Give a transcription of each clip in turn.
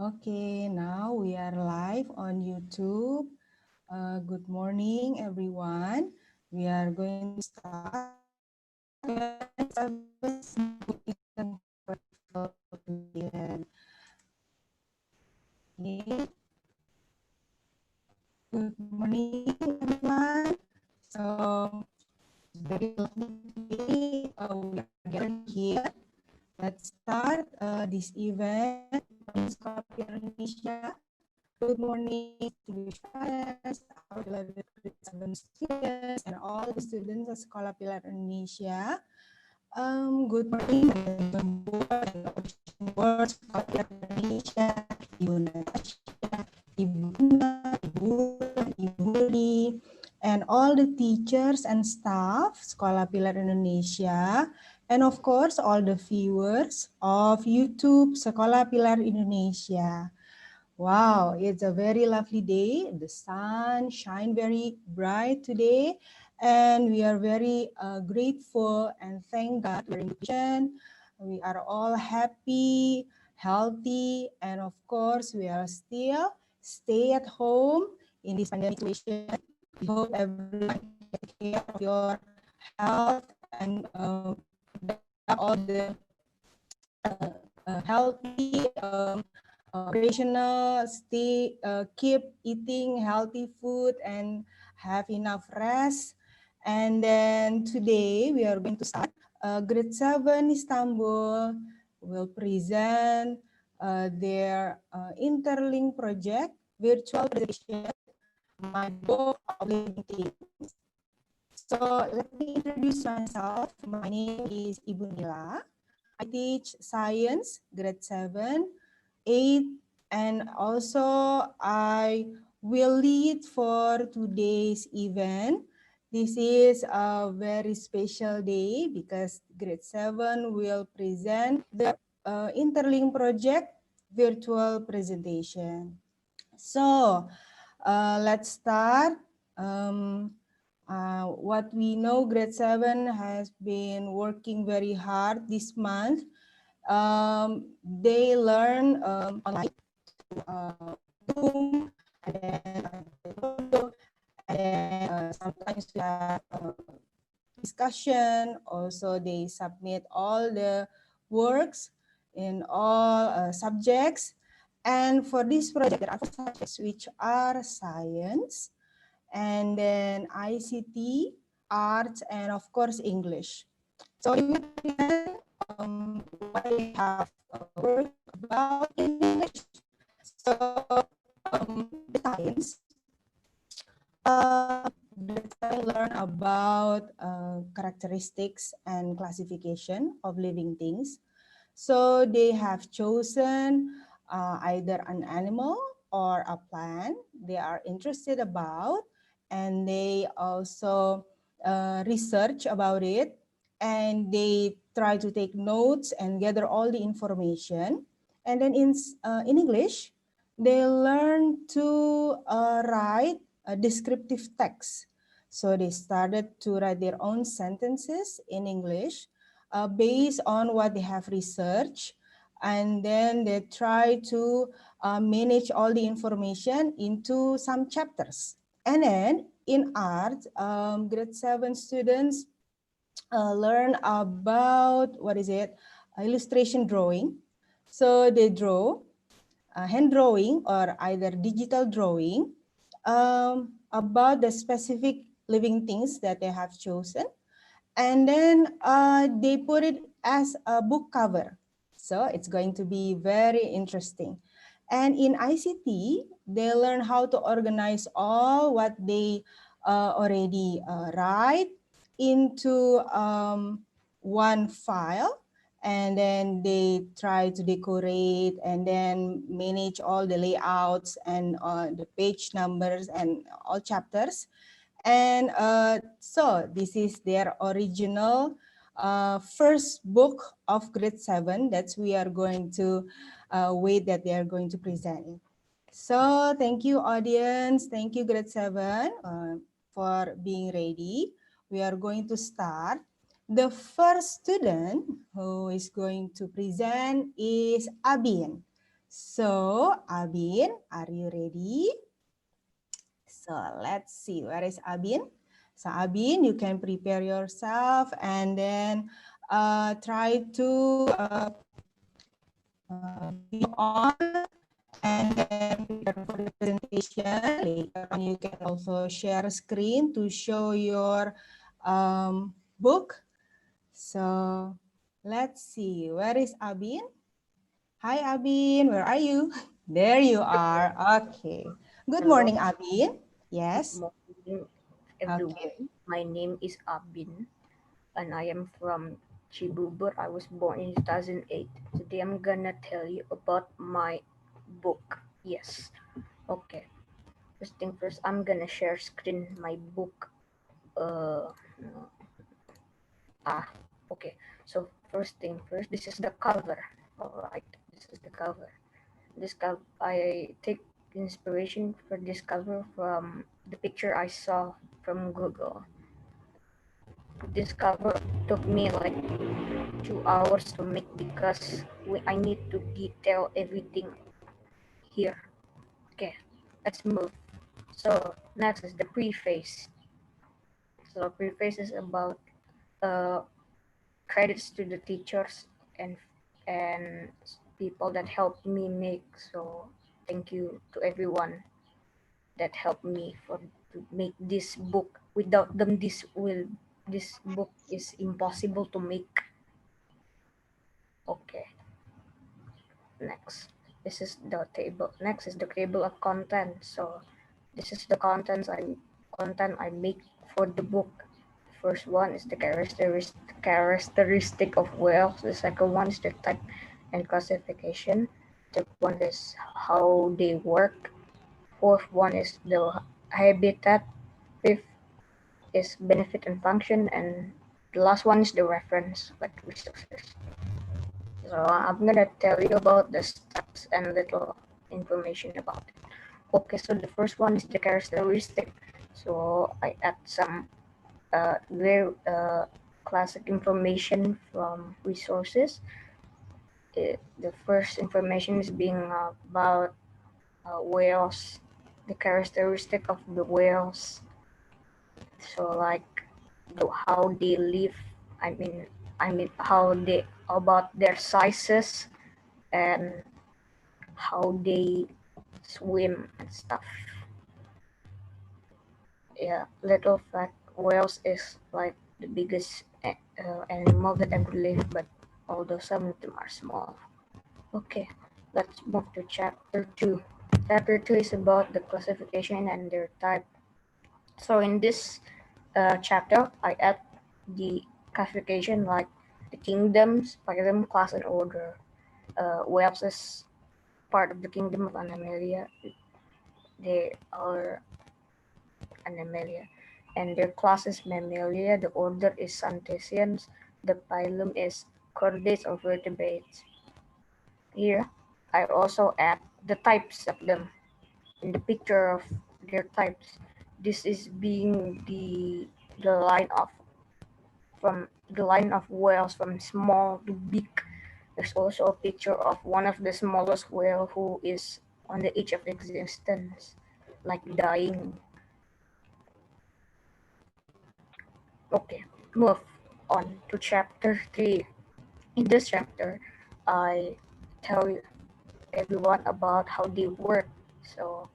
Okay, now we are live on YouTube. Good morning, everyone. We are going to start grade 7 simple Italian. Okay. Good morning, everyone. So, very lovely today. We are gathered here. Let's start this event in Sekolah Indonesia. Good morning, distinguished parents, our beloved grade 7 students, and all the students of Sekolah Pilar Indonesia. Good morning, Ibu and Ocean World Sekolah Pilar Indonesia, Ibu Natasha, Ibu Bunda, Ibu Wulan, Ibu Hudi, and all the teachers and staff Sekolah Pilar Indonesia, and of course all the viewers of YouTube Sekolah Pilar Indonesia. Wow, it's a very lovely day. The sun shines very bright today, and we are very grateful and thank God for invitation. We are all happy, healthy, and of course, we are still stay at home in this pandemic situation. We hope everyone take care of your health and all the healthy operational, keep eating healthy food and have enough rest. And then today we are going to start grade 7 Istanbul will present their interlinked project, virtual presentation, my book of living things. So let me introduce myself. My name is Ibu Nila. I teach science, grade 7, 8, and also I will lead for today's event. This is a very special day because grade 7 will present the Interlink project virtual presentation. So let's start. What we know, grade 7 has been working very hard this month. They learn online Zoom, and then sometimes we have discussion. Also, they submit all the works in all subjects. And for this project, there are 4 subjects, which are science, and then ICT, arts, and of course, English. So we will present what they have worked about in English. So the science, let's learn about characteristics and classification of living things. So they have chosen either an animal or a plant they are interested about, and they also research about it, and they try to take notes and gather all the information. And then in English, they learn to write a descriptive text. So they started to write their own sentences in English based on what they have researched, and then they try to manage all the information into some chapters. And then in art, grade 7 students learn about, what is it, illustration drawing. So they draw hand drawing or either digital drawing about the specific living things that they have chosen, and then they put it as a book cover. So it's going to be very interesting. And in ICT, they learn how to organize all what they already write into one file, and then they try to decorate and then manage all the layouts and the page numbers and all chapters. And so this is their original first book of grade 7 that we are going to wait that they are going to present it. So thank you, audience. Thank you, grade 7, for being ready. We are going to start. The first student who is going to present is Abin. So, Abin, are you ready? So, let's see. Where is Abin? So, Abin, you can prepare yourself and then try to be on and then prepare for the presentation. Later on, you can also share screen to show your book. So, let's see. Where is Abin? Hi, Abin. Where are you? There you are. Okay. Good Hello, morning, Abin. good Yes. morning, Okay. everyone. My name is Abin, and I am from Chibubur. I was born in 2008. Today, I'm gonna tell you about my book. Yes. Okay. First thing first, I'm gonna share screen my book. Uh, ah. Okay. So first thing first, this is the cover. All right. This is the cover. This cover, I take inspiration for this cover from the picture I saw from Google. This cover took me like 2 hours to make because I need to detail everything here. Okay, let's move. So next is the preface. So preface is about uh, credits to the teachers and people that helped me make. So thank you to everyone that helped me for to make this book. Without them, this book is impossible to make. Okay, next. This is the table. Next is the table of contents. So this is the content I make for the book. First one is the characteristic of whales. The second one is the type and classification. The one is how they work. Fourth one is the habitat. Fifth is benefit and function, and the last one is the reference, like resources. So I'm gonna tell you about the steps and little information about it. Okay, so the first one is the characteristic. So I add some very classic information from resources. The first information is being about whales, the characteristic of the whales. So like how they live. I mean how they about their sizes and how they swim and stuff. Yeah, little fact, whales is like the biggest animal that ever lived, but although some of them are small. Okay, let's move to chapter 2. Chapter 2 is about the classification and their type. So in this chapter, I add the classification like the kingdoms, phylum, class, and order. Whales is part of the kingdom of Animalia. They are Animalia, and their class is Mammalia. The order is Cetaceans. The phylum is Chordates or vertebrates. Here, I also add the types of them in the picture of their types. This is being the line of whales from small to big. There's also a picture of one of the smallest whale who is on the edge of existence, like dying. Okay, move on to chapter 3. In this chapter, I tell everyone about how they work. So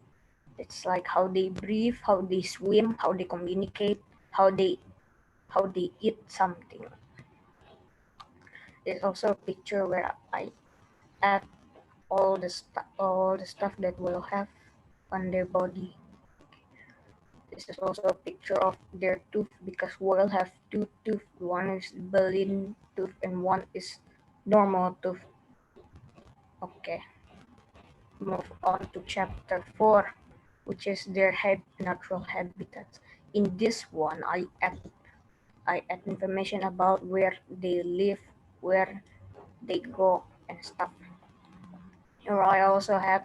it's like how they breathe, how they swim, how they communicate, how they eat something. There's also a picture where I add all the stuff that will have on their body. This is also a picture of their tooth because whale have two tooth. One is baleen tooth and one is normal tooth. Okay, move on to chapter 4, which is their natural habitats. In this one, I add information about where they live, where they go, and stuff. Or I also have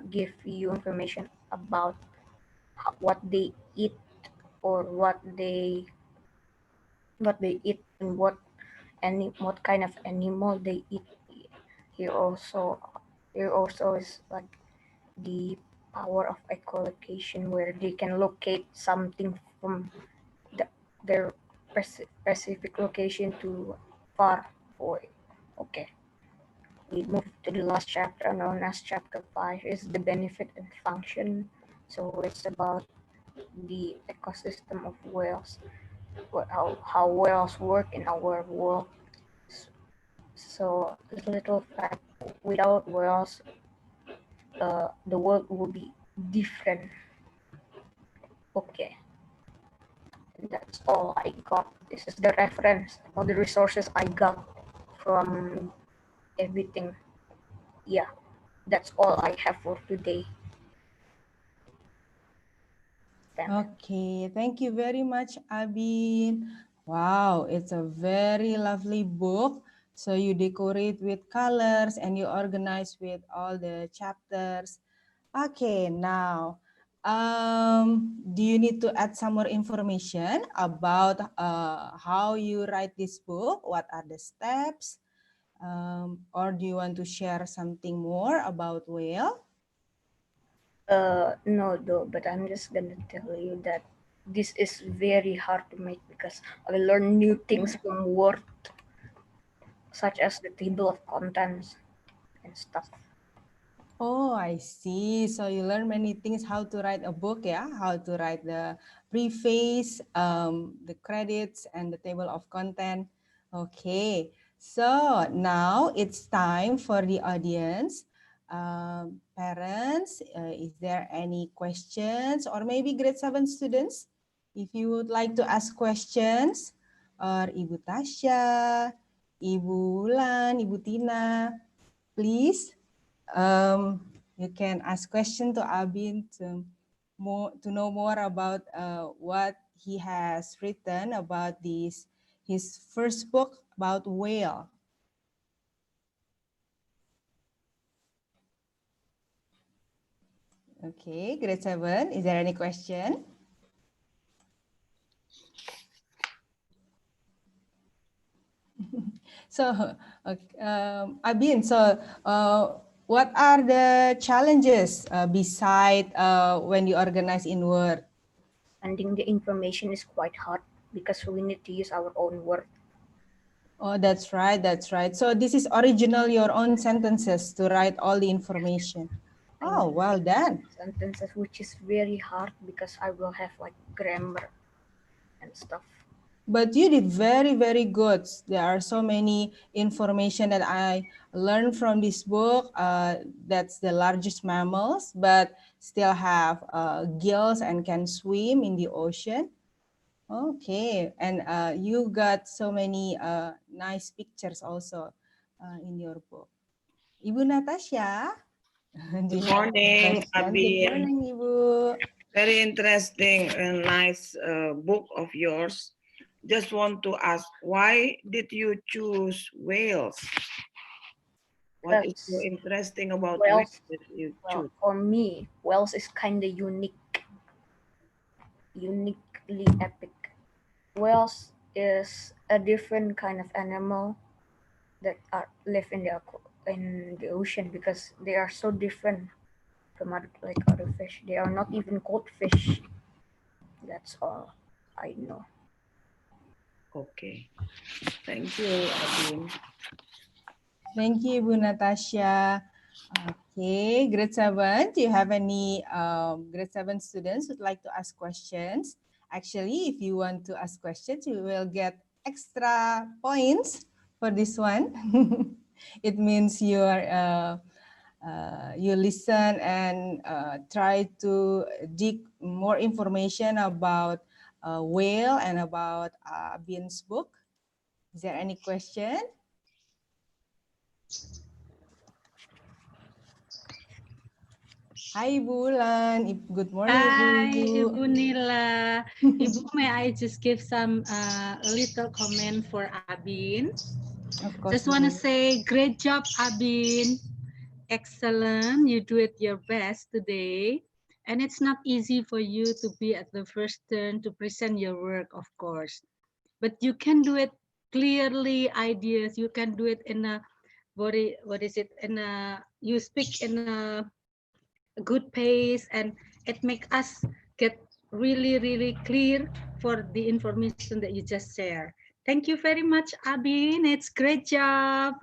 give you information about what they eat or what they eat and what kind of animal they eat. Here also There also is like the power of echolocation, where they can locate something from the, their specific location to far away. Okay, we move to the last chapter, known as chapter 5, is the benefit and function. So it's about the ecosystem of whales, how whales work in our world. So a little fact, without whales, the world would be different. Okay, and that's all I got. This is the reference, all the resources I got from everything. Yeah, that's all I have for today. Then Okay, thank you very much, Abin. Wow, it's a very lovely book. So you decorate with colors and you organize with all the chapters. Okay, now, do you need to add some more information about how you write this book? What are the steps? Or do you want to share something more about whale? no, though, but I'm just gonna tell you that this is very hard to make because I learn new things from Word, such as the table of contents and stuff. Oh, I see. So you learn many things how to write a book, yeah? How to write the preface, the credits, and the table of content. Okay. So now it's time for the audience. Parents, is there any questions or maybe grade 7 students? If you would like to ask questions, or Ibu Tasya, Ibu Wulan, Ibu Tina, please you can ask question to Abin to know more about what he has written about this his first book about whale. Okay, grade 7. Is there any question? So, okay, Abin, so what are the challenges beside when you organize in Word? Finding the information is quite hard because we need to use our own word. Oh, that's right. That's right. So this is original your own sentences to write all the information. I need Oh, well done. sentences, which is very hard because I will have like grammar and stuff. But you did very, very good. There are so many information that I learned from this book. That's the largest mammals, but still have gills and can swim in the ocean. Okay, and you got so many nice pictures also in your book. Ibu Natasha, do Good you have any morning, question? Good Abin. morning, Ibu. Very interesting and nice book of yours. Just want to ask, why did you choose Wales? What is so Because interesting about Wales Wales, that you well, choose? for me, Wales is kind of uniquely epic. Whales is a different kind of animal that live in the ocean because they are so different from other fish. They are not even called fish. That's all I know. Okay. Thank you, Abin. Thank you, Ibu Natasha. Okay, grade 7. Do you have any grade 7 students who'd like to ask questions? Actually, if you want to ask questions, you will get extra points for this one. It means you listen and try to dig more information about whale and about Bin's book. Is there any question? Hi, Ibu Lan. Good morning, Hi, Ibu. Ibu Nila. Ibu, may I just give some little comment for Abin? Of course, Just want to Ibu. say, great job, Abin. Excellent. You do it your best today. And it's not easy for you to be at the first turn to present your work, of course. But you can do it clearly, ideas. You can do it in a what is it, and you speak in a good pace, and it make us get really clear for the information that you just shared. Thank you very much, Abin. It's great job.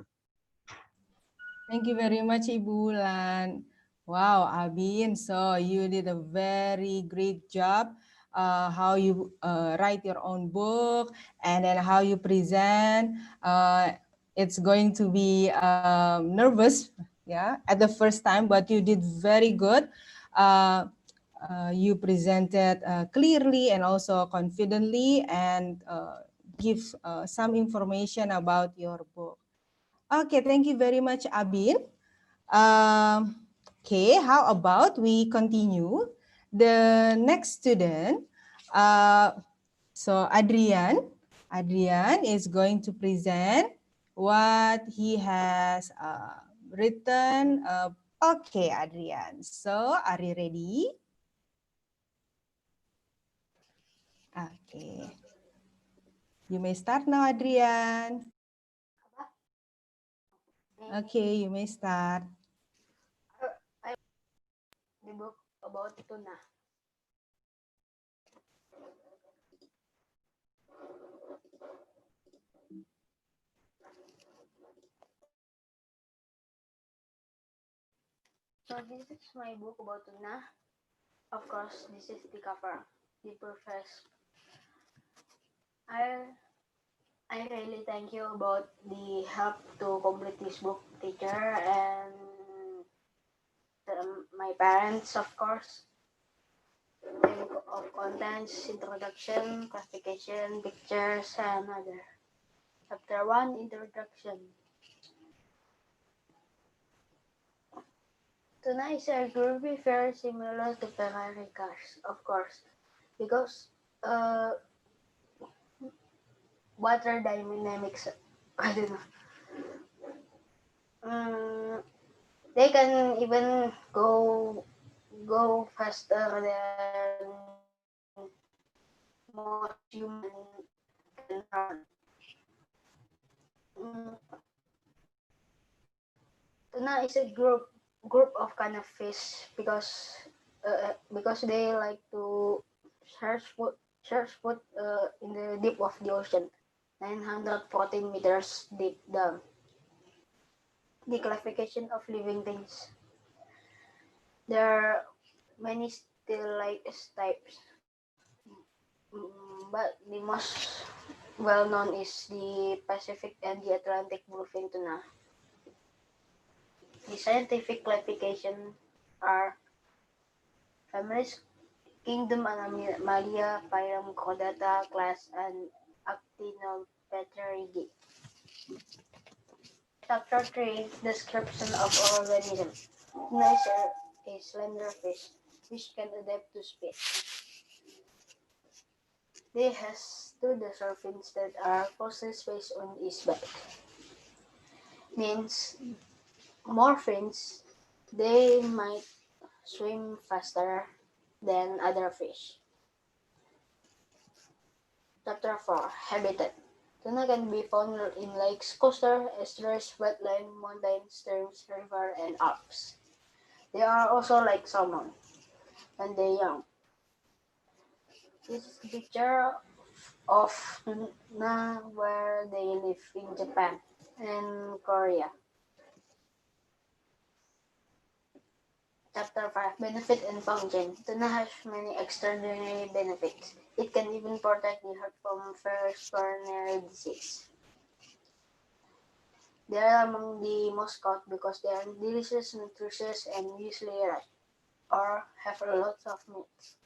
Thank you very much, Ibu Lan. Wow, Abin, so you did a very great job. How you write your own book and then how you present. It's going to be nervous, yeah, at the first time, but you did very good. You presented clearly and also confidently and give some information about your book. Okay, thank you very much, Abin. Okay, how about we continue? The next student, uh, so Adrian is going to present what he has written. Okay, Adrian. So, are you ready? Okay. You may start now, Adrian. Okay, you may start. I the book about tuna. So this is my book about tuna. Of course, this is the cover. The preface. I I really thank you about the help to complete this book, teacher, and my parents, of course. Table of contents, introduction, classification, pictures, and other. Chapter 1, introduction. Tuna is a groovy very similar to Ferrari cars, of course, because uh, water dynamics, I don't know. They can even go faster than most human can run. Mm, Tuna is a group of kind of fish because they like to search food in the deep of the ocean, 914 meters deep down. The classification of living things. There are many still like types, but the most well known is the Pacific and the Atlantic bluefin tuna. The scientific classification are families, kingdom Animalia, phylum Chordata, class, and Actinopterygidae. Chapter 3, description of organism. Tuna is a slender fish which can adapt to speed. They has two dorsal fins that are closely spaced on its back. Means more fins, they might swim faster than other fish. Chapter 4, Habitat. Tuna can be found in lakes, coastal, estuaries, wetland, mountains, streams, river, and Alps. They are also like salmon when they young. This is a picture of tuna where they live in Japan and Korea. Chapter 5, Benefit and Function. Tuna has many extraordinary benefits. It can even protect the heart from various coronary disease. They are among the most caught because they are delicious, nutritious, and usually ripe, or have a lot of meat.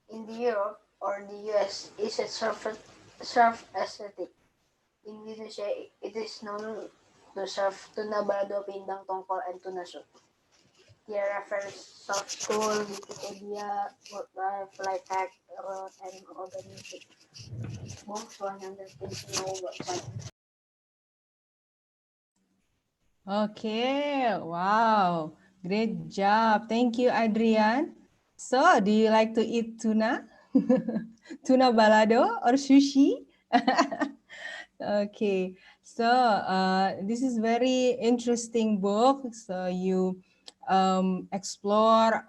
In the Europe or the US, it is served as a dip. In Indonesia, it is known to serve tuna balado, pindang tongkol, and tuna soup. Here refers soft school, Wikipedia, Flight Hack, and Organic Books 129 website. Okay, wow, great job. Thank you, Adrian. So, do you like to eat tuna? Tuna balado or sushi? Okay, so this is very interesting book. So you explore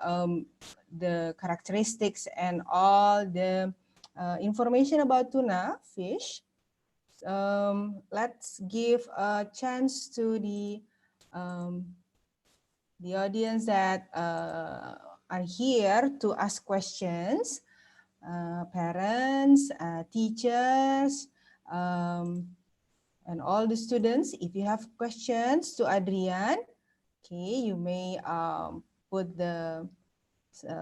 the characteristics and all the information about tuna fish. Let's give a chance to um, the audience that are here to ask questions. Parents, teachers, um, and all the students. If you have questions to Adrian, okay, you may put the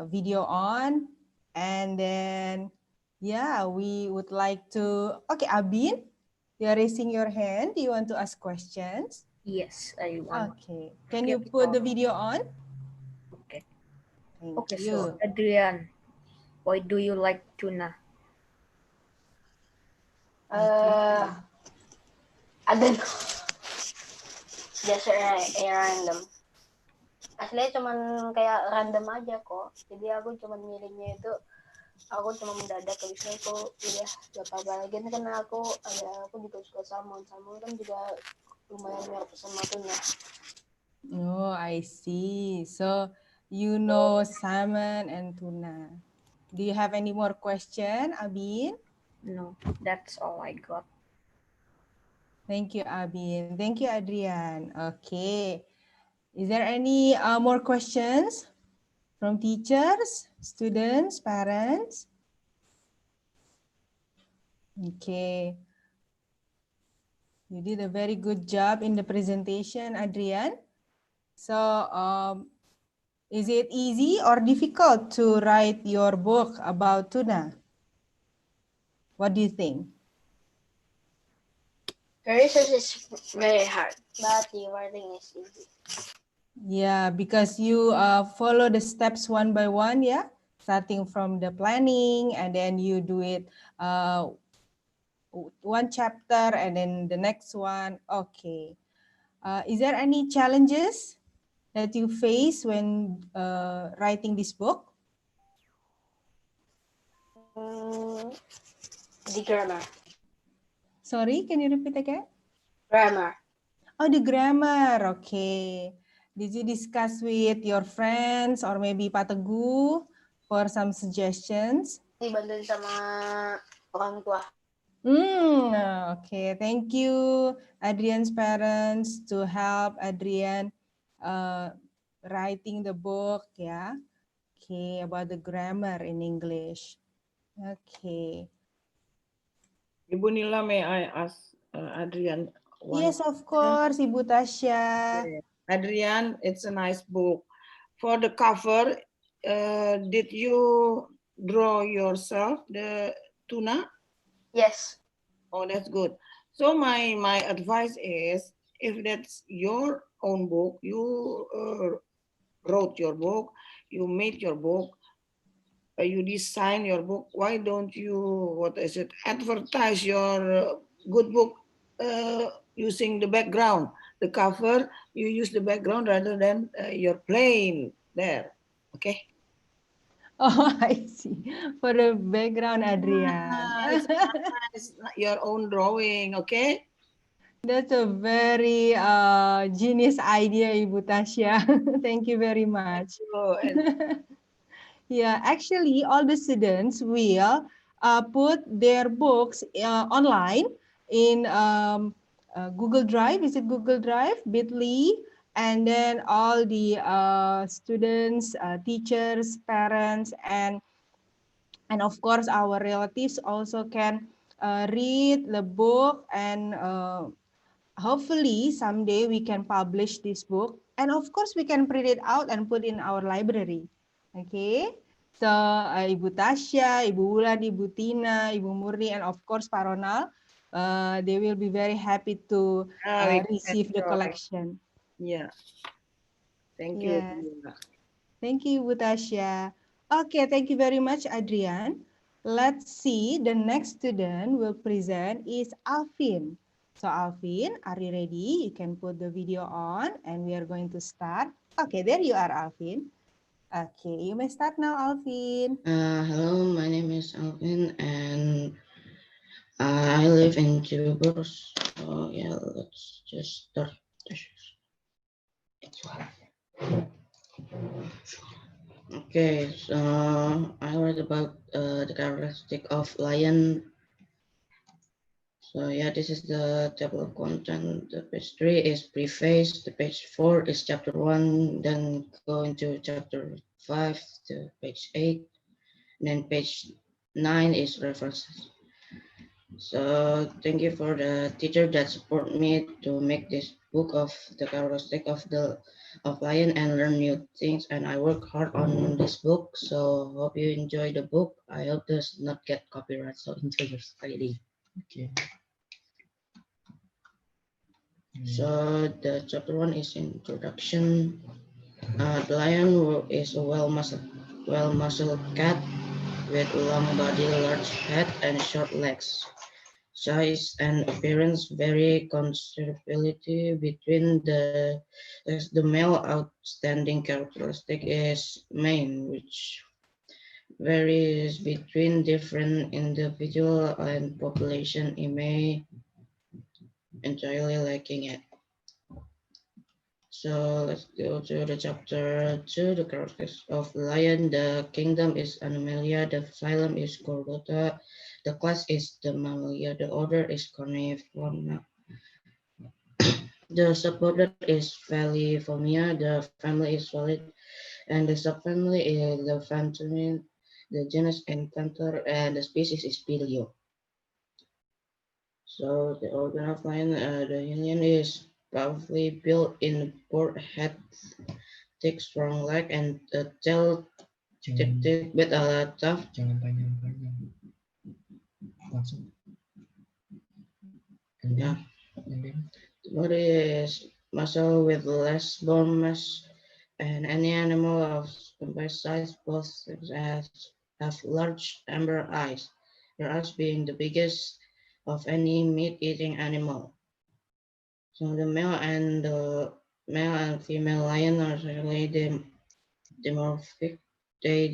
video on, and then yeah, we would like to. Okay, Abin, you are raising your hand. Do you want to ask questions? Yes, I want. Okay, can you Yes. put the video on? Okay. Thank Okay, so you. Adrian, why do you like tuna? Okay. I don't know. Just a random. Asli cuman kayak random aja kok. Jadi aku cuman milihnya itu, aku cuma mendadak habis itu aku udah gak apa-apa lagi karena aku juga suka salmon kan juga lumayan mirip sama tuna. Oh, I see. So you know salmon and tuna. Do you have any more question, Abin? No, that's all I got. Thank you, Abin. Thank you, Adrian. Okay. Is there any more questions from teachers, students, parents? Okay. You did a very good job in the presentation, Adrian. So, is it easy or difficult to write your book about tuna? What do you think? The research is very hard, but the writing is easy. Yeah, because you follow the steps one by one, yeah? Starting from the planning, and then you do it one chapter and then the next one. Okay. Is there any challenges that you face when writing this book? The grammar. Sorry, can you repeat again? Grammar. Oh, the grammar. Okay. Did you discuss with your friends or maybe Pak Teguh for some suggestions? Dibantuin sama orang tua. Okay. Thank you, Adrian's parents, to help Adrian writing the book, yeah. Okay, about the grammar in English. Okay. Ibu Nila, may I ask Adrian one? Yes, of course, Ibu Tasya. Okay. Adrian, it's a nice book. For the cover, did you draw yourself the tuna? Yes. Oh, that's good. So my advice is, if that's your own book, you wrote your book, you made your book, you design your book, why don't you, advertise your good book using the background, the cover, you use the background rather than your plain there, okay? Oh, I see. For the background, Adrian. It's nice, your own drawing, okay? That's a very genius idea, Ibu Tasya. Thank you very much. Yeah, actually, all the students will put their books online in Google Drive. Is it Google Drive? Bitly. And then all the students, teachers, parents, and of course our relatives also can read the book, and hopefully someday we can publish this book, and of course we can print it out and put in our library. Okay, so Ibu Tasya, Ibu Wulan, Ibu Tina, Ibu Murni, and of course Pak Ronald, they will be very happy to We can receive the enjoy. collection. Yeah, thank you. Yes. Thank you, Ibu Tasya. Okay, thank you very much, Adrian. Let's see, the next student will present is Alfin. So Alfin, are you ready? You can put the video on and we are going to start. Okay, there you are, Alfin. Okay, you may start now, Alvin. Hello, my name is Alfin, and I I live in Tubers. So yeah, let's just start. Okay, so I read about the characteristic of lion. So yeah, this is the table of content. The page 3 is preface. The page 4 is chapter 1. Then go into chapter 5 to page 8. And then page 9 is references. So thank you for the teacher that support me to make this book of the characteristic of lion and learn new things. And I work hard on this book. So hope you enjoy the book. I hope does not get copyright. So enjoy your study. Okay. So the chapter 1 is introduction. The lion is a well-muscled cat with long body, large head, and short legs. Size and appearance vary considerably between the male. Outstanding characteristic is mane, which varies between different individual and population. It may entirely lacking it. So let's go to the chapter 2, the characteristics of lion. The kingdom is Animalia, the phylum is Chordata, the class is the Mammalia, the order is Corniforma. The suborder is Feliformia, the family is Valid, and the subfamily is the Phantomine, the genus Infantor, and the species is Pilio. So the organ of lion, the union is powerfully built in board head, thick, strong leg, and the tail thick with a tough. Jangan panjang-panjang. Langsung. Yeah. The body is muscle with less bone mass, and any animal of compared size both have large amber eyes, their eyes being the biggest of any meat-eating animal. So the male and female lion are really dimorphic. They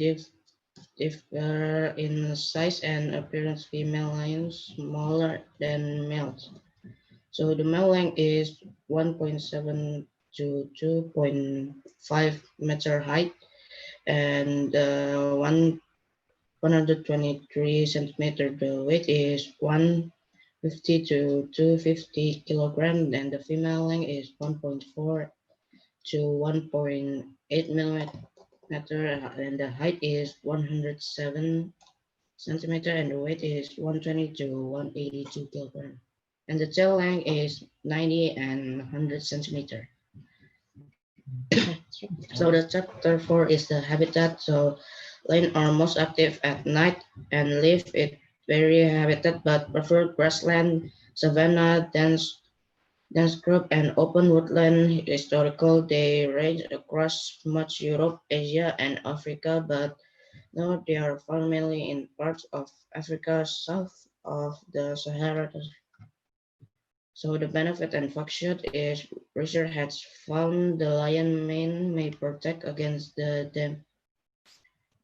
differ in size and appearance. Female lions smaller than males. So the male length is 1.7 to 2.5 meter height, and 123 centimeter. The weight is 150 to 250 kilogram, and the female length is 1.4 to 1.8 millimeter, and the height is 107 centimeter, and the weight is 120 to 182 kilogram. And the tail length is 90 and 100 centimeter. So the chapter 4 is the habitat. So lions are most active at night and live in very habitat but prefer grassland, savanna, dense scrub, and open woodland. Historical, they range across much Europe, Asia, and Africa, but now they are found mainly in parts of Africa south of the Sahara. So the benefit and function is research has found the lion mane may protect against the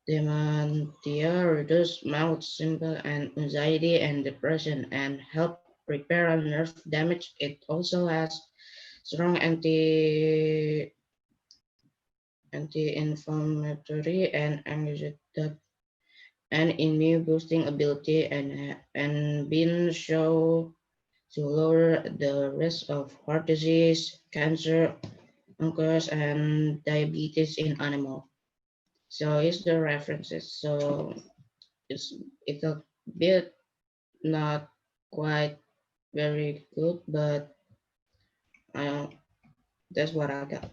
dementia, reduce mouth symptoms and anxiety and depression, and help repair nerve damage. It also has strong anti-inflammatory and anxiety and immune boosting ability, and been shown to lower the risk of heart disease, cancer, oncologist, and diabetes in animals. So here's the references. So it's a bit not quite very good, but uh, that's what I got.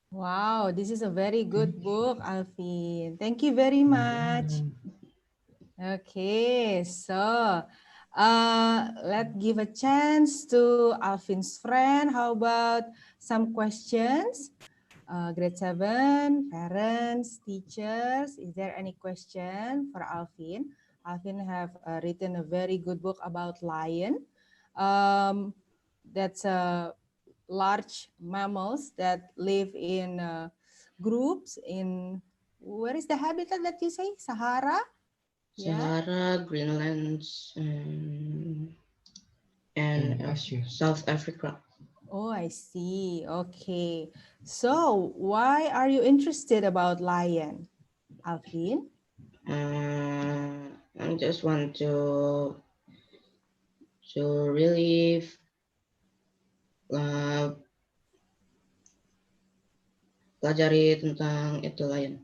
Wow, this is a very good book, Alfin. Thank you very much. Okay, so let's give a chance to Alfin's friend. How about some questions? Grade 7, parents, teachers, is there any question for Alfin? Alfin have written a very good book about lion. That's large mammals that live in groups in, where is the habitat that you say? Sahara? Yeah. Sahara, Greenland, and South Africa. Oh, I see. Okay. So, why are you interested about lion, Alvin? I just want to really uh, pelajari tentang itu lion.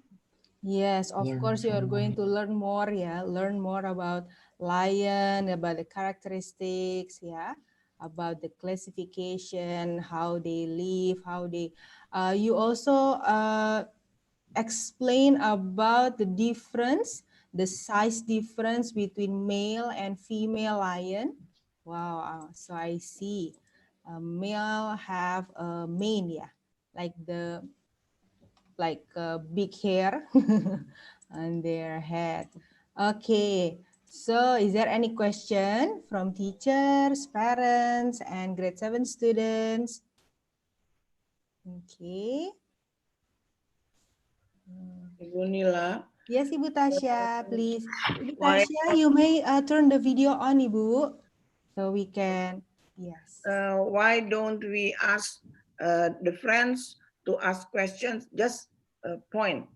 Yes, of course you are going to learn more, yeah. Learn more about lion, about the characteristics, yeah, about the classification, how they live, how they. You also explain about the difference, the size difference between male and female lion. Wow, so I see. Male have a mane, yeah, like the big hair on their head. Okay, so is there any question from teachers, parents, and grade 7 students? Okay. Ibu Nila, Yes, Ibu Tasya, please. Ibu why Tasya, you may turn the video on, Ibu, so we can, yes. why don't we ask the friends to ask questions? Just point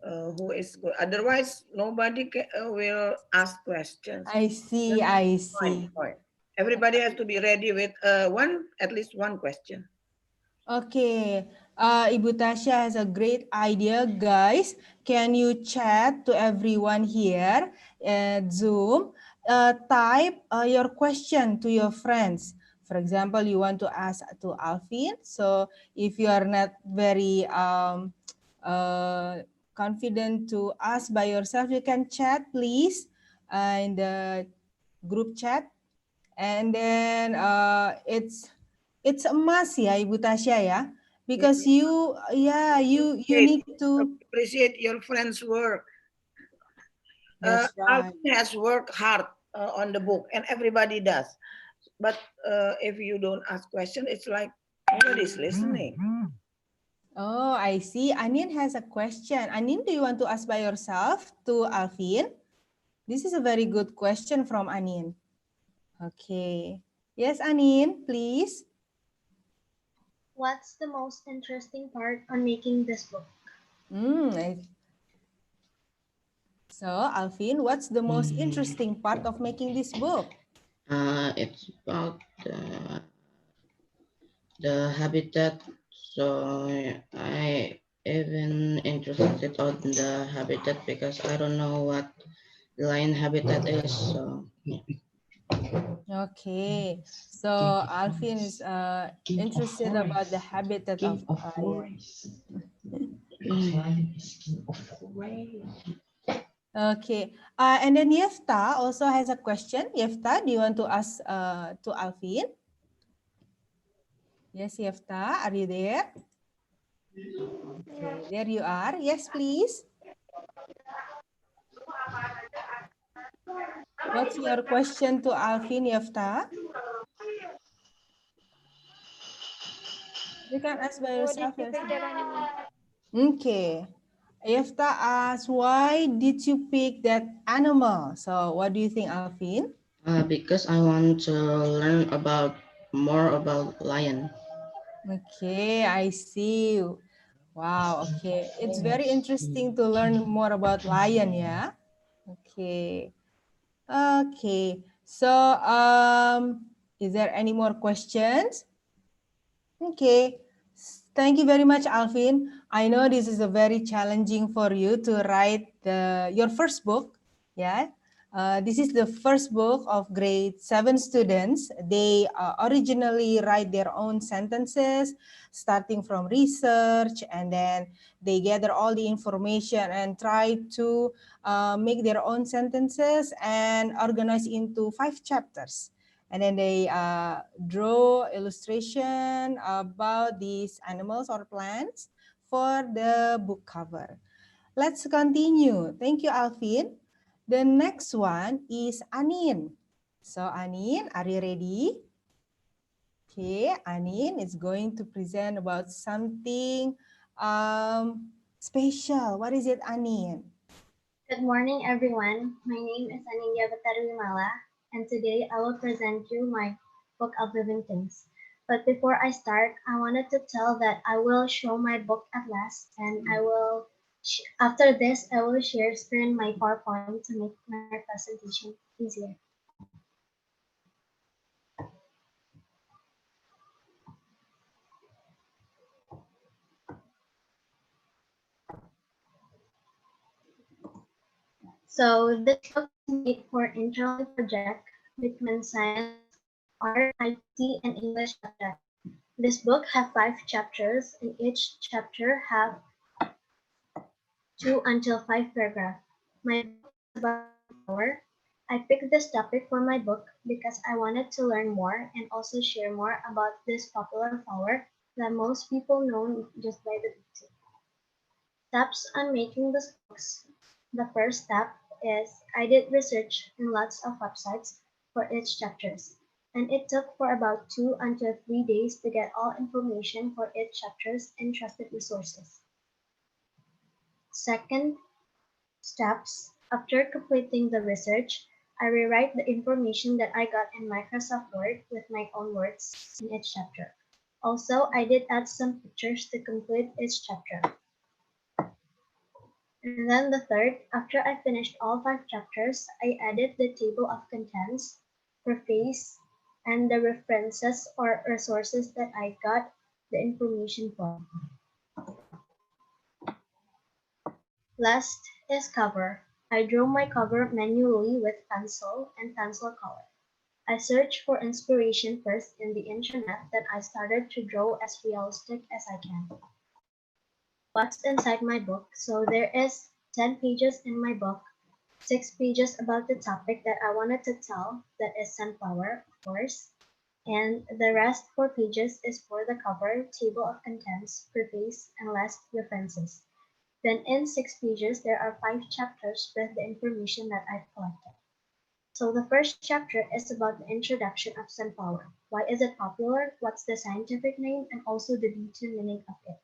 who is good. Otherwise, nobody will ask questions. I see, Just I point, see. point. Everybody has to be ready with at least one question. Okay, Ibu Tasya has a great idea, guys. Can you chat to everyone here at Zoom? Type your question to your friends. For example, you want to ask to Alfin. So if you are not very confident to ask by yourself, you can chat, please, in the group chat. And then it's a must ya, Ibu Tasya ya, because you you need to. Appreciate your friend's work. That's right. Alfin has worked hard on the book, and everybody does. But if you don't ask questions, it's like nobody's listening. Oh, I see. Anin has a question. Anin, do you want to ask by yourself to Alfin? This is a very good question from Anin. Okay. Yes, Anin, please. What's the most interesting part on making this book? So, Alfin, what's the most interesting part of making this book? It's about the habitat. So I even interested on the habitat because I don't know what the lion habitat is. So yeah. Okay, so Alfin is interested about the habitat of lion. Okay, and then Yefta also has a question. Yefta, do you want to ask to Alfin? Yes, Yefta, are you there? Okay, there you are. Yes, please. What's your question to Alfin, Yefta? You can ask by What did yourself. you pick that animal? Okay. Yefta asks, why did you pick that animal? So what do you think, Alfin? Because I want to learn about more about lion. Okay, I see. Wow, okay. It's very interesting to learn more about lion, yeah? Okay. Okay. So, is there any more questions? Okay. Thank you very much, Alvin. I know this is a very challenging for you to write your first book. Yeah. This is the first book of grade 7 students. They originally write their own sentences, starting from research, and then they gather all the information and try to make their own sentences and organize into 5 chapters. And then they draw illustration about these animals or plants for the book cover. Let's continue. Thank you, Alvin. The next one is Anin. So Anin, are you ready? Okay, Anin is going to present about something special. What is it, Anin? Good morning, everyone. My name is Anindya Batarwimala, and today I will present you my book of living things. But before I start, I wanted to tell that I will show my book at last, and after this, I will share screen my PowerPoint to make my presentation easier. So this book is made for interlinked project between science, art, IT, and English subject. This book have 5 chapters, and each chapter have 2 until 5 paragraphs. My book is about sunflower. I picked this topic for my book because I wanted to learn more and also share more about this popular flower that most people know just by the beauty. Steps on making this books. The first step is I did research in lots of websites for each chapters, and it took for about 2 until 3 days to get all information for each chapters in trusted resources. Second steps. After completing the research, I rewrite the information that I got in Microsoft Word with my own words in each chapter. Also, I did add some pictures to complete each chapter. And then the third, after I finished all 5 chapters, I added the table of contents, preface, and the references or resources that I got the information from. Last is cover. I drew my cover manually with pencil and pencil color. I searched for inspiration first in the internet, then I started to draw as realistic as I can. What's inside my book? So there is 10 pages in my book, 6 pages about the topic that I wanted to tell, that is sunflower, of course, and the rest 4 pages is for the cover, table of contents, preface, and last references. Then in 6 pages, there are 5 chapters with the information that I've collected. So the first chapter is about the introduction of sunflower. Why is it popular? What's the scientific name? And also the beauty meaning of it.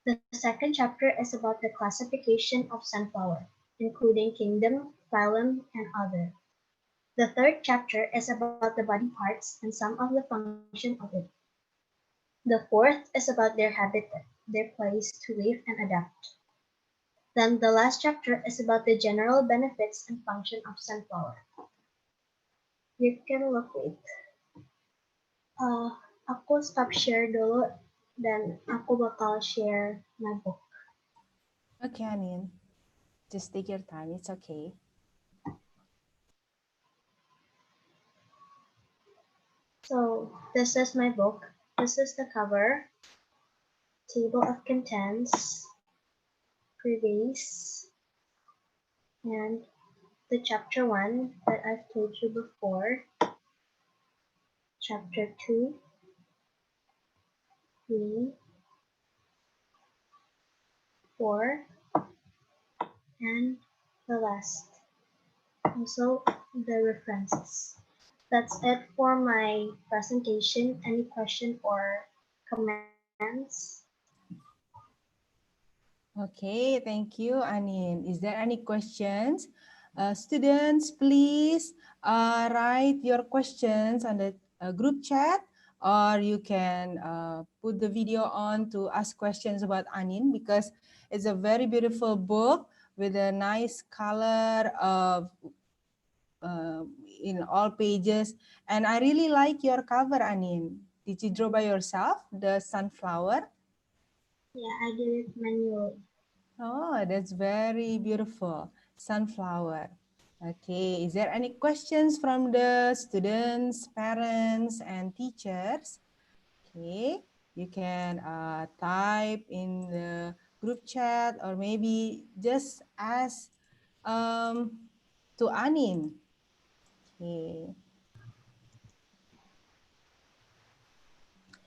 The second chapter is about the classification of sunflower, including kingdom, phylum, and other. The third chapter is about the body parts and some of the function of it. The fourth is about their habitat, their place to live and adapt. Then the last chapter is about the general benefits and function of sunflower. You can look it. Aku stop share dulu dan aku bakal share my book. Okay, Anin. Just take your time. It's okay. So this is my book. This is the cover, table of contents, preface, and the chapter 1 that I've told you before, chapter 2, 3, 4, and the last. Also the references. That's it for my presentation. Any question or comments? Okay, thank you, Anin. Is there any questions? Students, please write your questions on the group chat, or you can put the video on to ask questions about Anin, because it's a very beautiful book with a nice color of in all pages. And I really like your cover, Anin. Did you draw by yourself the sunflower? Yeah, I did it manually. Oh, that's very beautiful. Sunflower. Okay, is there any questions from the students, parents, and teachers? Okay, you can type in the group chat, or maybe just ask to Anin. Okay.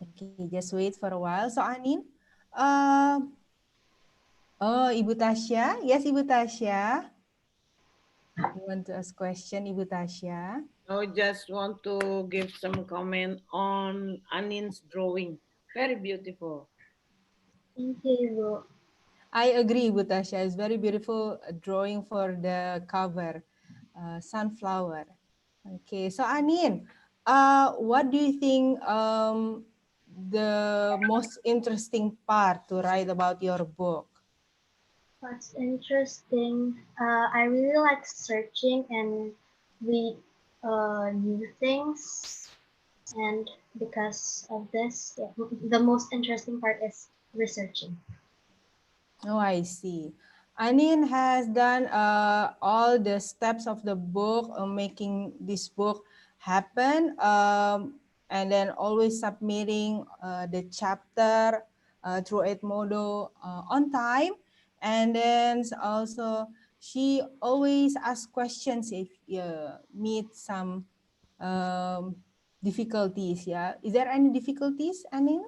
Okay, just wait for a while. So Anin, oh, Ibu Tasya. Yes, Ibu Tasya. You want to ask question, Ibu Tasya? I just want to give some comment on Anin's drawing. Very beautiful. Thank you, Ibu. I agree with Tasha. It's very beautiful drawing for the cover, sunflower. Okay, so Anin, what do you think the most interesting part to write about your book? What's interesting, I really like searching and read new things, and because of this, yeah, the most interesting part is researching. Oh, I see. Anin has done all the steps of the book, making this book happen, and then always submitting the chapter through Edmodo on time. And then also, she always asks questions if you meet some um, difficulties. Yeah, is there any difficulties, Anin?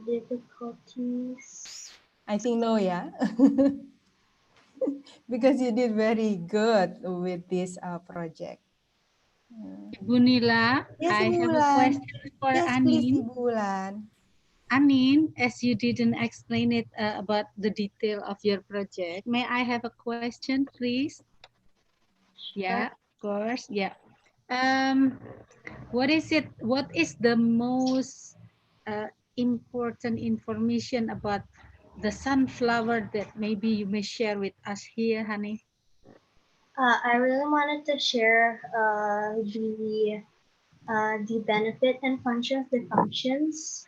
Difficulties. I think no, yeah. Because you did very good with this project. Ibu Nila, Yes, I Ibu have a Bulan. question for Yes, please, Anin. Ibu Bulan. Anin, as you didn't explain it about the detail of your project, may I have a question, please? Sure. Yeah, of course. Yeah. Um, what is it? What is the most important information about the sunflower that maybe you may share with us here, honey? I really wanted to share the benefit and functions, the functions.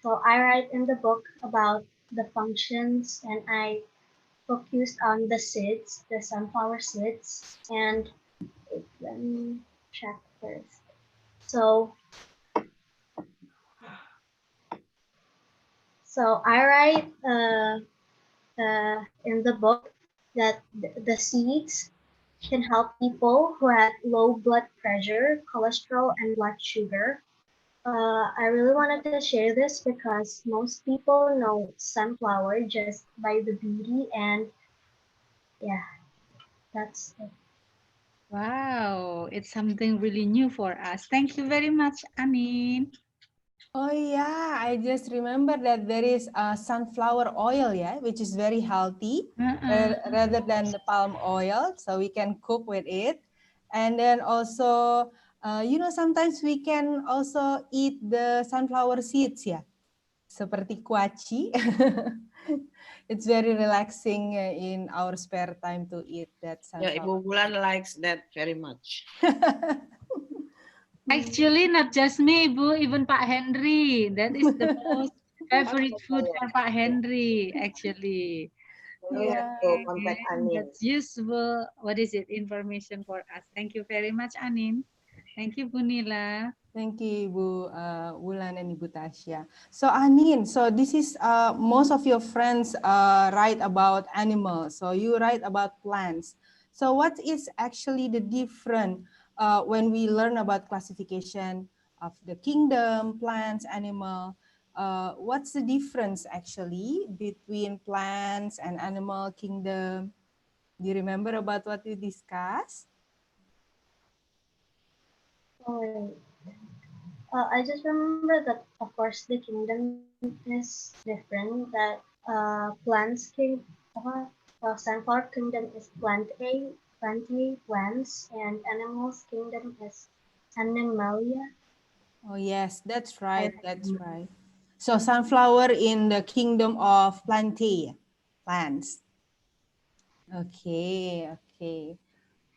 So I write in the book about the functions, and I focused on the seeds, the sunflower seeds, and let me check first. So I write in the book that the seeds can help people who had low blood pressure, cholesterol, and blood sugar. I really wanted to share this because most people know sunflower just by the beauty, and yeah, that's it. Wow, it's something really new for us. Thank you very much, Anin. Oh yeah, I just remember that there is sunflower oil, yeah, which is very healthy rather than the palm oil, so we can cook with it. And then also, sometimes we can also eat the sunflower seeds, ya, seperti kuaci. It's very relaxing in our spare time to eat that Yeah, sunflower. Ibu Bulan likes that very much. Actually, not just me, Bu, even Pak Henry. That is the most favorite food for Pak Henry, actually. We have Yeah. to Okay, contact Anin. that's useful. What is it? Information for us. Thank you very much, Anin. Thank you, Bunila. Thank you, Ibu Wulan and Ibu Tasya. So Anin, so this is most of your friends write about animals. So you write about plants. So what is actually the difference when we learn about classification of the kingdom, plants, animal? What's the difference actually between plants and animal kingdom? Do you remember about what we discussed? Oh, I just remember that, of course, the kingdom is different. That plants king, sunflower kingdom is plant plants, and animals kingdom is animalia. Oh yes, that's right. I That's right. So sunflower in the kingdom of plantae, plants. Okay, okay.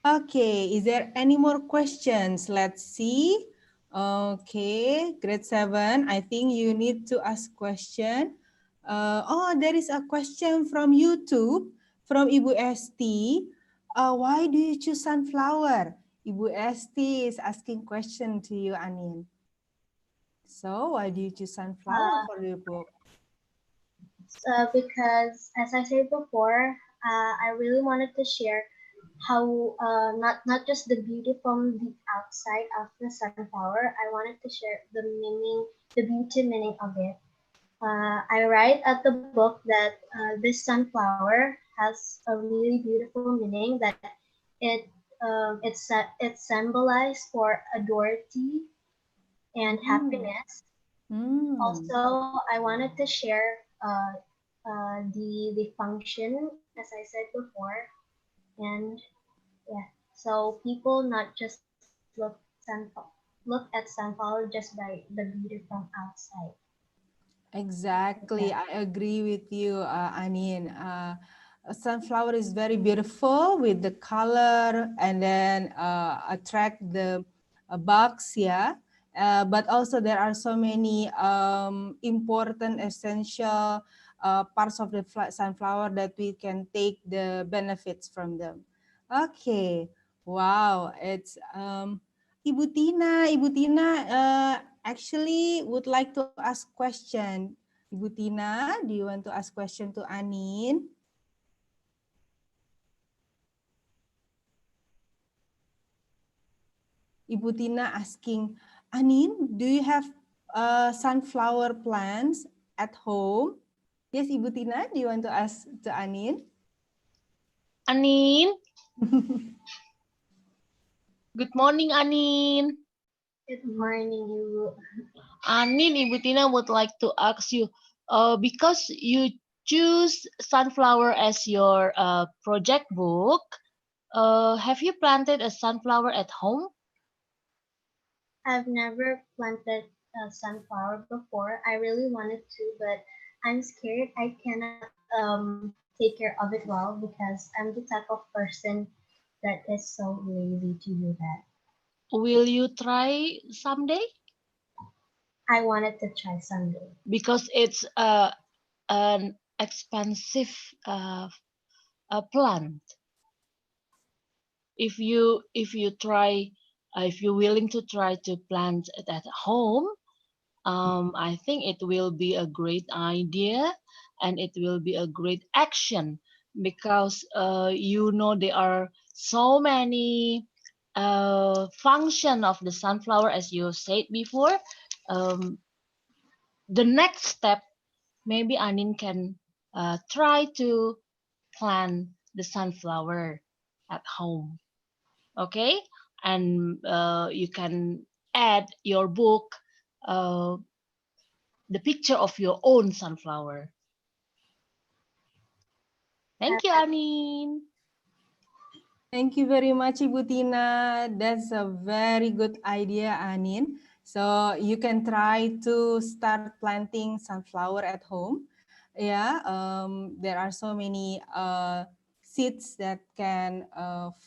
Okay, is there any more questions? Let's see. Okay, grade 7. I think you need to ask question. There is a question from YouTube from Ibu Esti. Why do you choose sunflower? Ibu Esti is asking question to you, Anin. So why do you choose sunflower for your book? because, as I said before, I really wanted to share how not just the beauty from the outside of the sunflower. I wanted to share the meaning, the beauty meaning of it. I write at the book that this sunflower has a really beautiful meaning, that it it symbolized for adority and Mm. happiness. Mm. Also, I wanted to share the function, as I said before, and yeah, so people not just look at sunflower just by the beauty from outside. Exactly, Yeah. I agree with you, Anin. A sunflower is very beautiful with the color and then attract the bugs, yeah. But also there are so many important, essential parts of the sunflower that we can take the benefits from them. Okay, wow, it's Ibu Tina actually would like to ask question. Ibu Tina, do you want to ask question to Anin? Ibu Tina asking, Anin, do you have sunflower plants at home? Yes, Ibu Tina, do you want to ask to Anin? Anin, good morning, Anin. Good morning, you. Anin, Ibu Tina would like to ask you, because you choose sunflower as your project book, have you planted a sunflower at home? I've never planted a sunflower before. I really wanted to, but I'm scared I cannot take care of it well because I'm the type of person that is so lazy to do that. Will you try someday? I wanted to try someday. Because it's an expensive plant. If you try, if you're willing to try to plant it at home, I think it will be a great idea and it will be a great action because there are so many function of the sunflower as you said before. Um, the next step, maybe Anin can try to plant the sunflower at home. Okay, and you can add your book uh, the picture of your own sunflower. Thank you, Anin. Thank you very much, Ibu Tina. That's a very good idea, Anin. So you can try to start planting sunflower at home. Yeah, there are so many seeds that can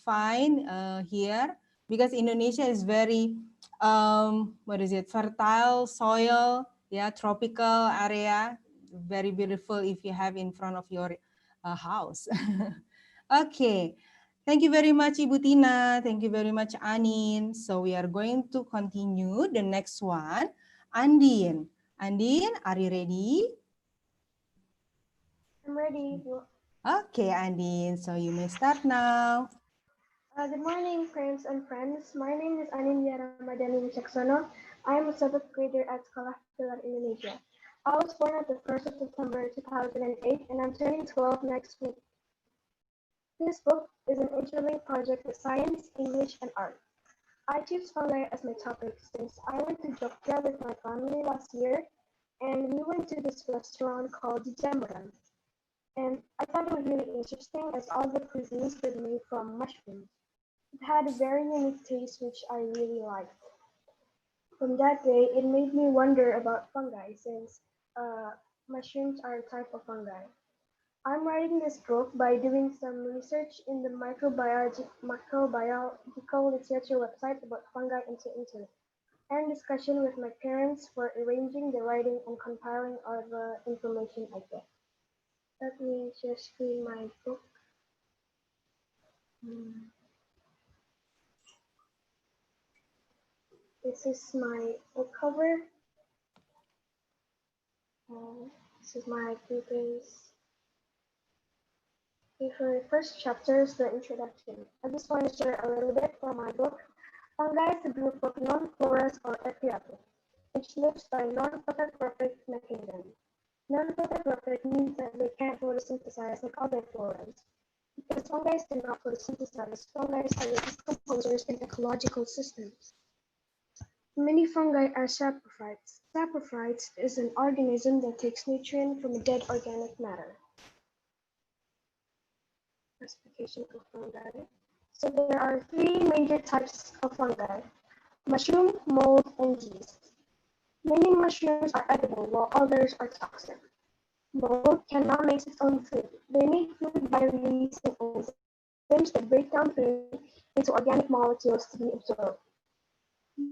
find here because Indonesia is very what is it, fertile soil, yeah, tropical area, very beautiful if you have in front of your house. Okay. Thank you very much, Ibu Tina. Thank you very much, Anin. So we are going to continue the next one. Andin. Andin, are you ready? I'm ready. Okay, Andin. So you may start now. Good morning, friends and friends. My name is Anindya Ramadhani Wicaksono. I am a 7th grader at Sekolah Pilar, Indonesia. I was born on the 1st of September 2008 and I'm turning 12 next week. This book is an interlinked project with science, English, and art. I choose fungi as my topic since I went to Jogja with my family last year and we went to this restaurant called Jamuran. And I thought it was really interesting as all the cuisines were made from mushrooms. It had a very unique taste which I really liked. From that day, it made me wonder about fungi since mushrooms are a type of fungi. I'm writing this book by doing some research in the microbiological literature website about fungi into internet and discussion with my parents for arranging the writing and compiling all the information I get. Let me just read my book. This is my book cover. This is my preface. Okay, for the first chapter is the introduction. I just want to share a little bit from my book. Fungi is a group of non-floras or eukaryotes, which lives by non-phototrophic mechanism. Non-phototrophic means that they can't photosynthesize like other floras. Because fungi do not photosynthesize, fungi are decomposers in ecological systems. Many fungi are saprophytes, Saprophytes is an organism that takes nutrient from a dead organic matter. Classification of fungi. So there are three major types of fungi: mushroom, mold, and yeast. Many mushrooms are edible while others are toxic. Mold cannot make its own food. They make food by releasing enzymes that break down food into organic molecules to be absorbed.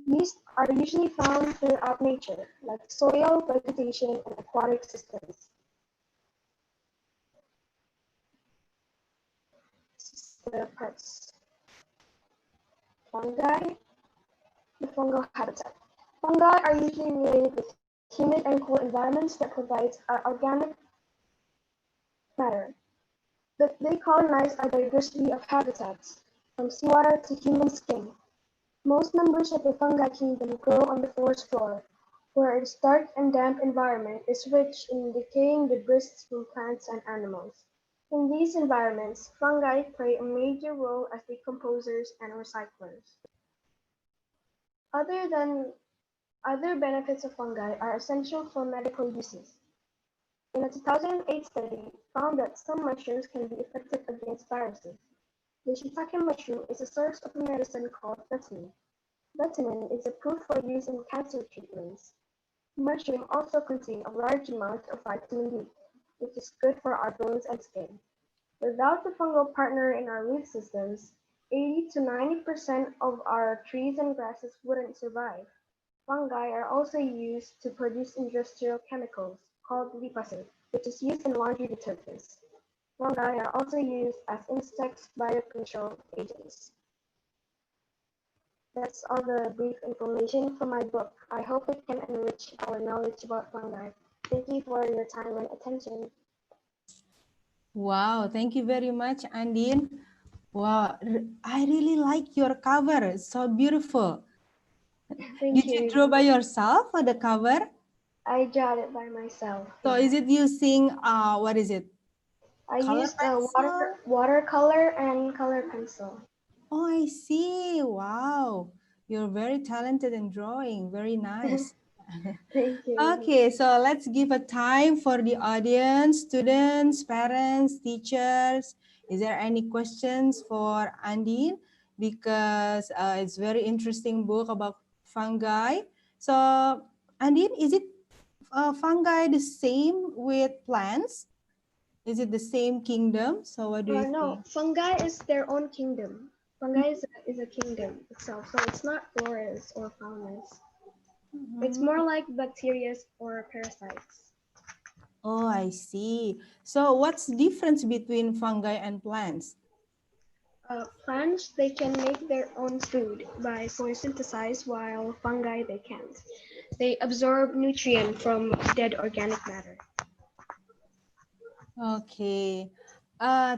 Yeast are usually found throughout nature, like soil, vegetation, and aquatic systems. This is the parts. Fungi, the fungal habitat. Fungi are usually related with humid and cool environments that provides organic matter. But they colonize a diversity of habitats, from seawater to human skin. Most members of the fungi kingdom grow on the forest floor, where its dark and damp environment is rich in decaying debris from plants and animals. In these environments, fungi play a major role as decomposers and recyclers. Other than Other benefits of fungi are essential for medical uses. In a 2008 study found that some mushrooms can be effective against viruses. The shiitake mushroom is a source of a medicine called betanin. Betanin is approved for use in cancer treatments. Mushrooms also contain a large amount of vitamin D, which is good for our bones and skin. Without the fungal partner in our root systems, 80 to 90% of our trees and grasses wouldn't survive. Fungi are also used to produce industrial chemicals called lipase, which is used in laundry detergents. Fungi are also used as insect biocontrol agents. That's all the brief information from my book. I hope it can enrich our knowledge about fungi. Thank you for your time and attention. Wow, thank you very much, Andin. Wow, I really like your cover. It's so beautiful. Thank Did you you. draw by yourself for the cover? I drew it by myself. So is it using what is it? I Color used pencil? watercolor and color pencil. Oh, I see. Wow. You're very talented in drawing. Very nice. Thank you. Okay, so let's give a time for the audience, students, parents, teachers. Is there any questions for Andin? Because it's very interesting book about fungi. So Andin, is it fungi the same with plants? Is it the same kingdom? So what do you No, think? fungi is their own kingdom. Fungi is a kingdom itself, so it's not floras or faunas. It's more like bacteria or parasites. Oh, I see. So what's the difference between fungi and plants? Plants, they can make their own food by photosynthesis, while fungi, they can't. They absorb nutrient from dead organic matter. Okay.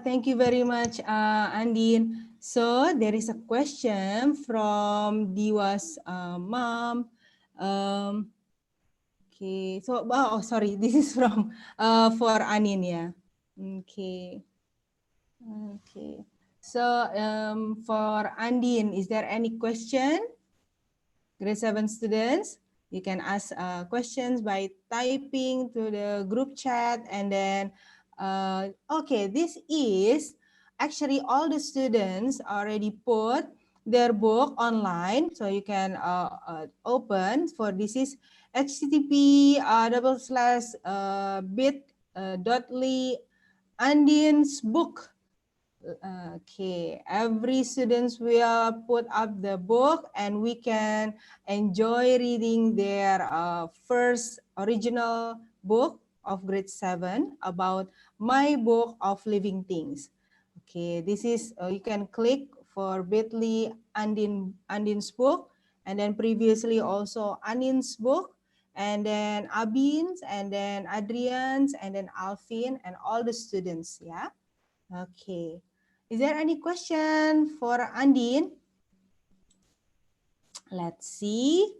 Thank you very much, Andin. So there is a question from Diwa's mom. Okay. So, oh, sorry. This is from for Anin, yeah. Okay. Okay. So for Andin, is there any question? Grade 7 students, you can ask questions by typing to the group chat, and then okay, this is actually all the students already put their book online, so you can open. For this is http bit.ly Andian's book. Okay, every students will put up the book, and we can enjoy reading their first original book of grade 7 about my book of living things. Okay, this is you can click for bit.ly Andin's book, and then previously also Anin's book, and then Abin's, and then Adrian's, and then Alfin, and all the students. Yeah. Okay. Is there any question for Andin? Let's see.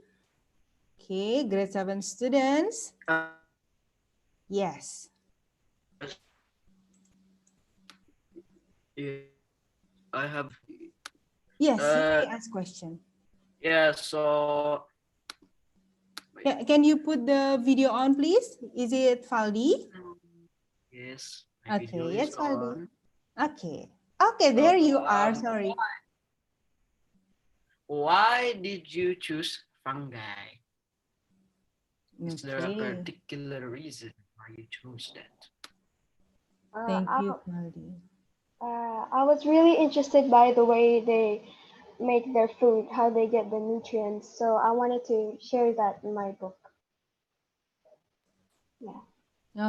Okay, grade 7 students. Yes. I have. Yes, you may ask question. Yeah, so Can you put the video on, please? Is it Faldi? Yes, my video Okay, is yes, Faldi. on. Okay. Okay, there you are. Um, Sorry. why did you choose fungi? Is there a Okay. particular reason why you chose that? Thank I, you, Faldi. I was really interested by the way they make their food, how they get the nutrients. So I wanted to share that in my book. Yeah.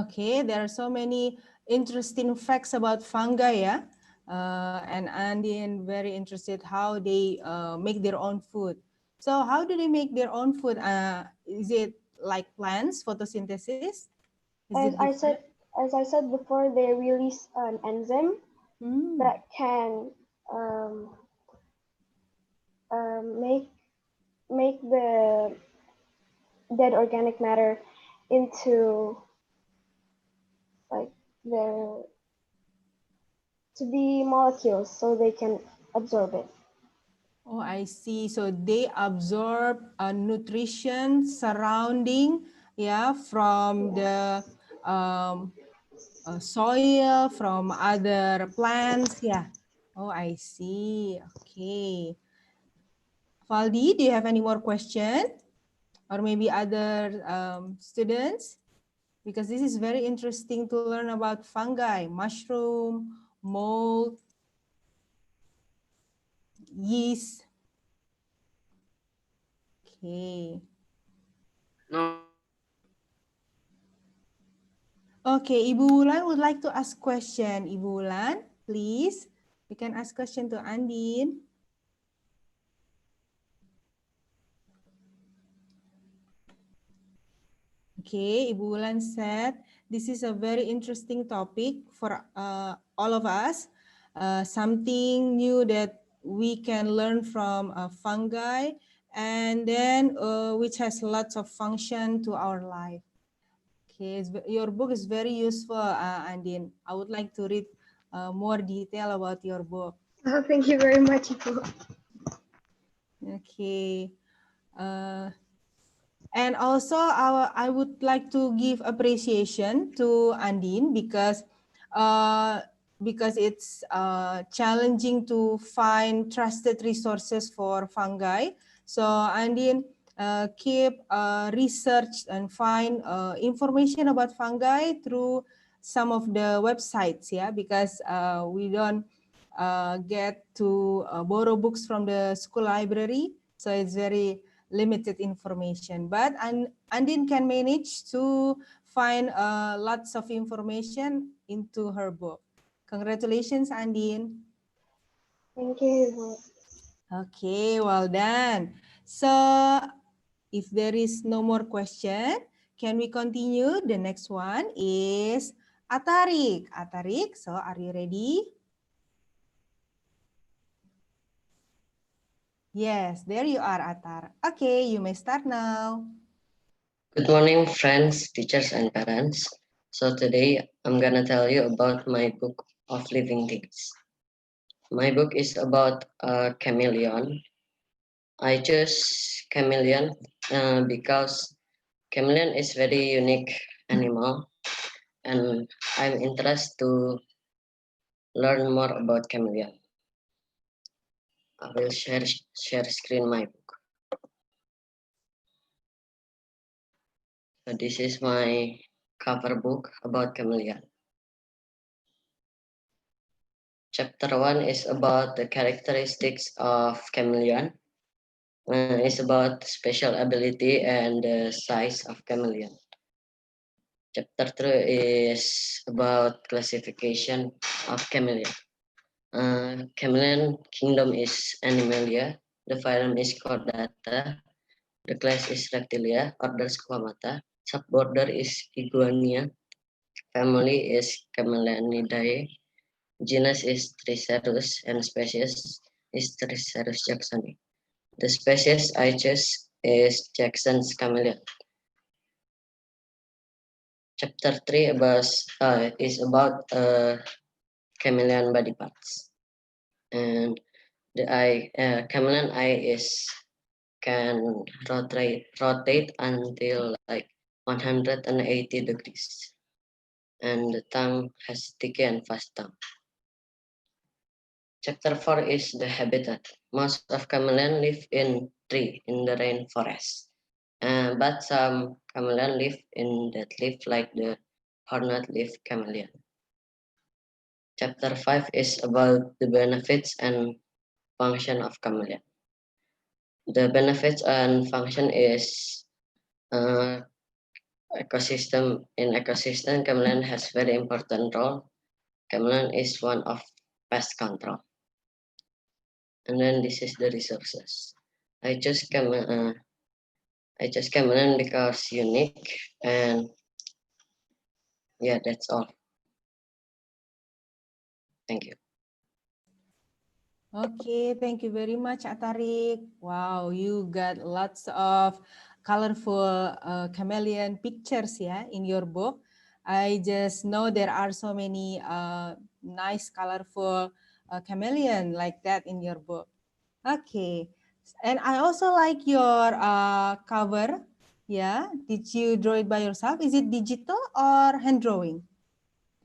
Okay, there are so many interesting facts about fungi, yeah. And Andean very interested how they make their own food. So how do they make their own food? Is it like plants, photosynthesis? Is it As I different? said, as I said before, they release an enzyme Mm. that can um, make the dead organic matter into like the to be molecules so they can absorb it. Oh, I see. So they absorb nutrition surrounding, yeah, from the um, soil, from other plants. Yeah. Oh, I see. Okay. Faldi, do you have any more question? Or maybe other students? Because this is very interesting to learn about fungi, mushroom, mold, yeast. Okay. No. Okay, Ibu Wulan would like to ask question. Ibu Wulan, please. You can ask question to Andin. Okay, Ibu Wulan said this is a very interesting topic for all of us. Something new that we can learn from fungi, and then which has lots of function to our life. Okay, your book is very useful, Andin. I would like to read more detail about your book. Oh, thank you very much, Ibu. Okay. Uh, And also, I would like to give appreciation to Andin because it's challenging to find trusted resources for fungi. So Andin keep research and find information about fungi through some of the websites, yeah, because we don't get to borrow books from the school library, so it's very limited information, but Andin can manage to find lots of information into her book. Congratulations, Andin. Thank you, Ibu. Okay, well done. So if there is no more question, can we continue? The next one is Atarik. Atarik, so are you ready? Yes, there you are, Atar. Okay, you may start now. Good morning, friends, teachers, and parents. So today I'm gonna tell you about my book of living things. My book is about a chameleon. I chose chameleon because chameleon is very unique animal, and I'm interested to learn more about chameleon. I will share screen my book. So this is my cover book about chameleon. Chapter 1 is about the characteristics of chameleon. It's about special ability and the size of chameleon. Chapter 3 is about classification of chameleon. Chameleon kingdom is Animalia. The phylum is Chordata. The class is Reptilia. Order Squamata. Suborder is Iguania. Family is Chameleonidae. Genus is Tricerus and species is Tricerus jacksoni. The species I chose is Jackson's chameleon. Chapter 3 is about chameleon body parts. And the chameleon eye is can rotate until like 180 degrees, and the tongue has sticky and fast tongue. Chapter 4 is the habitat. Most of chameleon live in tree in the rainforest, but some chameleon live in dead leaf like the horned leaf chameleon. Chapter 5 is about the benefits and function of chameleon. The benefits and function is uh, ecosystem. Chameleon has very important role. Chameleon is one of pest control. And then this is the resources. I chose chameleon because unique, and yeah, that's all. Thank you. Okay, thank you very much, Atarik. Wow, you got lots of colorful chameleon pictures, yeah, in your book. I just know there are so many nice, colorful chameleon like that in your book. Okay, and I also like your cover. Yeah, did you draw it by yourself? Is it digital or hand drawing?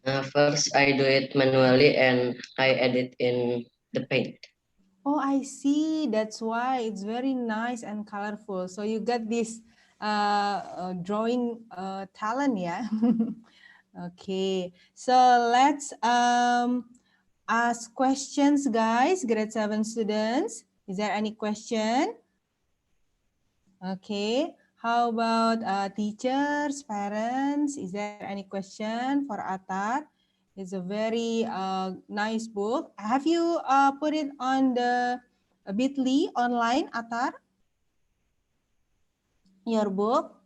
First, I do it manually and I edit in the paint. Oh, I see. That's why it's very nice and colorful. So you got this drawing talent, yeah? Okay. So let's ask questions, guys. Grade 7 students. Is there any question? Okay. How about teachers, parents? Is there any question for Atar? It's a very nice book. Have you put it on the Bitly online, Atar? Your book?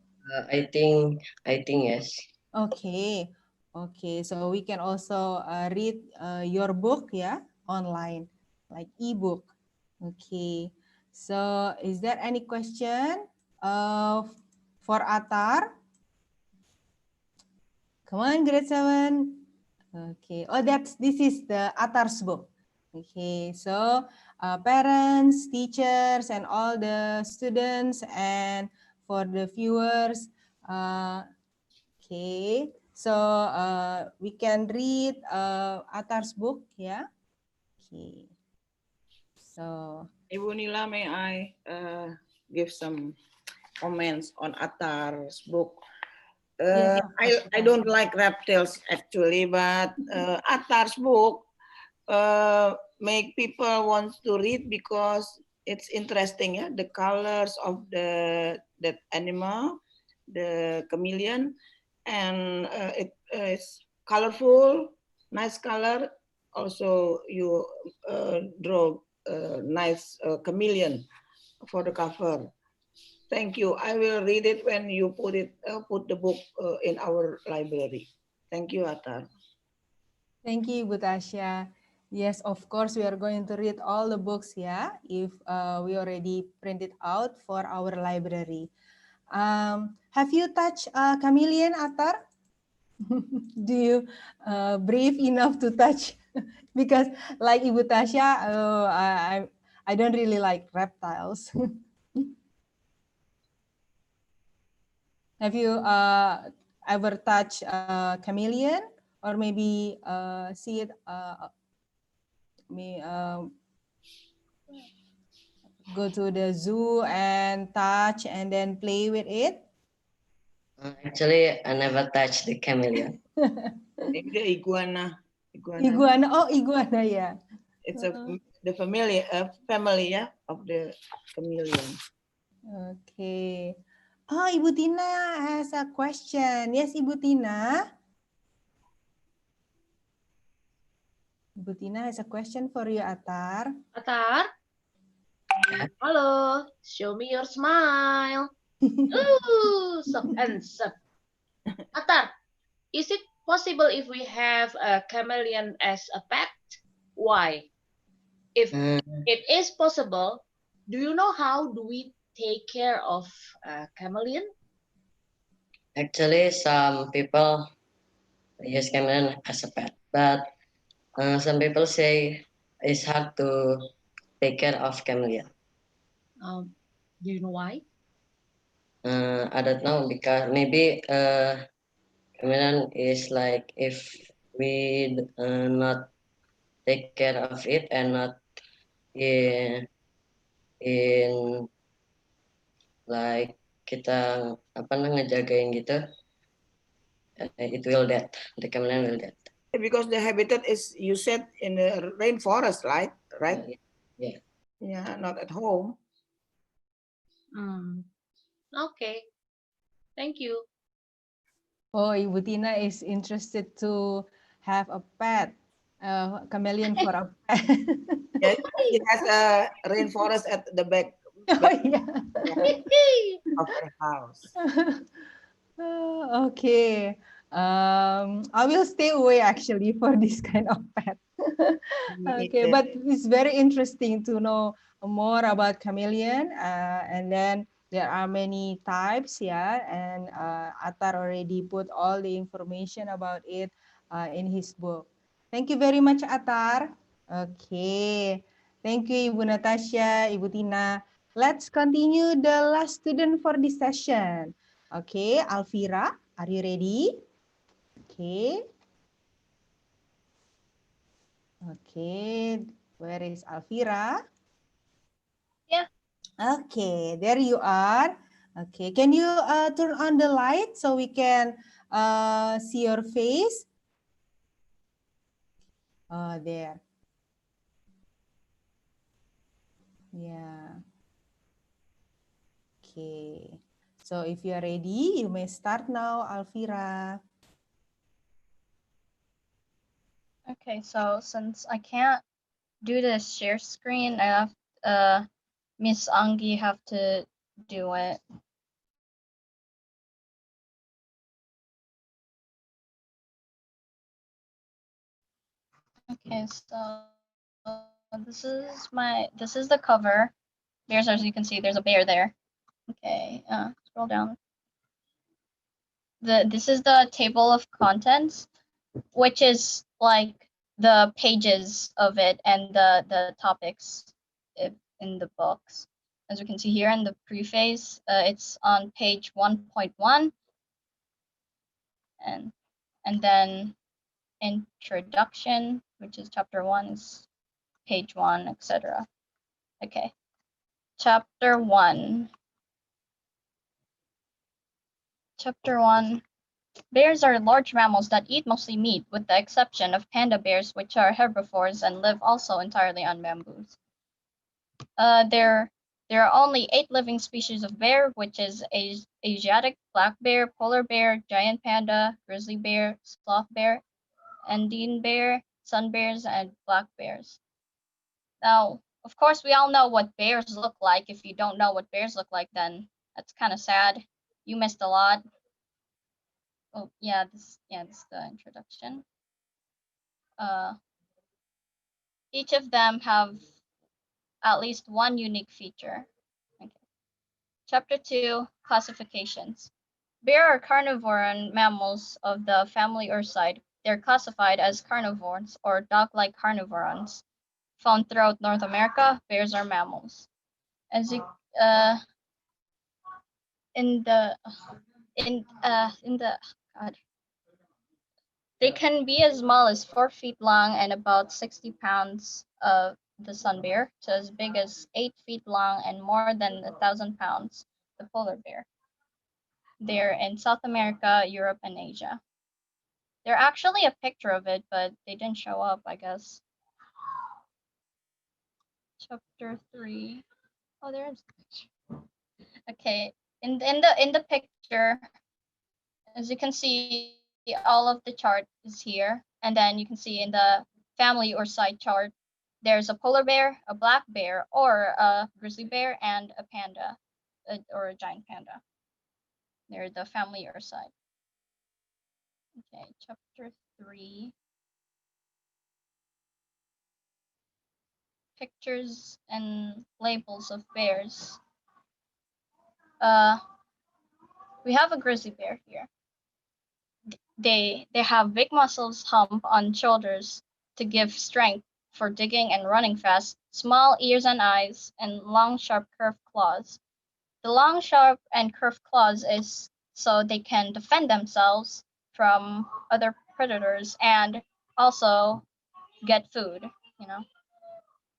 I think yes. Okay. Okay. So we can also read your book, yeah, online, like ebook. Okay. So is there any question for Atar? Come on, grade 7. Okay. Oh, this is the Atar's book. Okay. So parents, teachers, and all the students, and for the viewers. Okay. So we can read Atar's book. Yeah. Okay. So. Ibu Nila, may I give some comments on Attar's book? Yes, I don't like reptiles actually, but Attar's book make people want to read because it's interesting. Yeah, the colors of that animal, the chameleon, and it is colorful, nice color. Also, you draw a nice chameleon for the cover. Thank you. I will read it when you put the book in our library. Thank you, Attar. Thank you, Ibu Tasya. Yes, of course, we are going to read all the books, yeah, if we already printed out for our library. Have you touched chameleon, Attar? Do you brave enough to touch? Because like Ibu Tasya, I don't really like reptiles. Have you ever touched chameleon, or maybe see it? Go to the zoo and touch and then play with it? Actually, I never touched the chameleon. Maybe the iguana. Iguana. Oh, iguana, yeah. It's the family yeah, of the chameleon. Okay. Oh, Ibu Tina has a question. Yes, Ibu Tina. Ibu Tina has a question for you, Atar. Atar? Hello, show me your smile. Ooh, so handsome. Atar, is it possible if we have a chameleon as a pet? Why? If it is possible, do you know how do we take care of a chameleon? Actually, some people use chameleon as a pet, but some people say it's hard to take care of chameleon. Do you know why? I don't know, because maybe chameleon is like if we not take care of it and not in in like kita apa namanya ngejagain gitu, it will dead. The chameleon will dead. Because the habitat is, you said, in the rainforest, right? Right? Yeah. Yeah, not at home. Okay. Thank you. Oh, Ibu Tina is interested to have a pet, chameleon for a pet. Yeah, it has a rainforest at the back, Oh, yeah. of her house. Okay. I will stay away actually for this kind of pet. Okay, but it's very interesting to know more about chameleon. And then there are many types, yeah. And Atar already put all the information about it in his book. Thank you very much, Atar. Okay. Thank you, Ibu Natasha, Ibu Tina. Let's continue the last student for this session. Okay, Alfira, are you ready? Okay. Okay, where is Alfira? Yeah. Okay, there you are. Okay, can you turn on the light so we can see your face? There. Yeah. Okay. So if you are ready, you may start now, Alfira. Okay, so since I can't do the share screen, I have Miss Angi have to do it. Okay, so this is the cover. There's, as you can see, there's a bear there. Okay, scroll down. This is the table of contents, which is like the pages of it and the topics in the books. As you can see here in the preface, it's on page 1.1, and then introduction, which is chapter 1, is page 1, etc. Okay, chapter 1. Chapter 1. Bears are large mammals that eat mostly meat, with the exception of panda bears, which are herbivores and live also entirely on bamboos. There are only 8 living species of bear, which is Asiatic black bear, polar bear, giant panda, grizzly bear, sloth bear, Andean bear, sun bears, and black bears. Now, of course, we all know what bears look like. If you don't know what bears look like, then that's kind of sad. You missed a lot. Oh, yeah, this is the introduction. Each of them have at least one unique feature. Okay. Chapter 2, Classifications. Bear are carnivorous mammals of the family Ursidae. They're classified as carnivores or dog-like carnivorans. Found throughout North America, bears are mammals. As you in the God, they can be as small as 4 feet long and about 60 pounds of the sun bear, to as big as 8 feet long and more than 1,000 pounds, the polar bear. They're in South America, Europe, and Asia. There's actually a picture of it, but they didn't show up, I guess. Chapter 3. Oh, there is. Okay, in the picture, as you can see, all of the chart is here, and then you can see in the family or side chart, there's a polar bear, a black bear, or a grizzly bear, and a panda, or a giant panda. They're the family or side. Okay, chapter 3. Pictures and labels of bears. We have a grizzly bear here. They have big muscles hump on shoulders to give strength for digging and running fast, small ears and eyes, and long sharp curved claws. The long, sharp, and curved claws is so they can defend themselves from other predators and also get food, you know.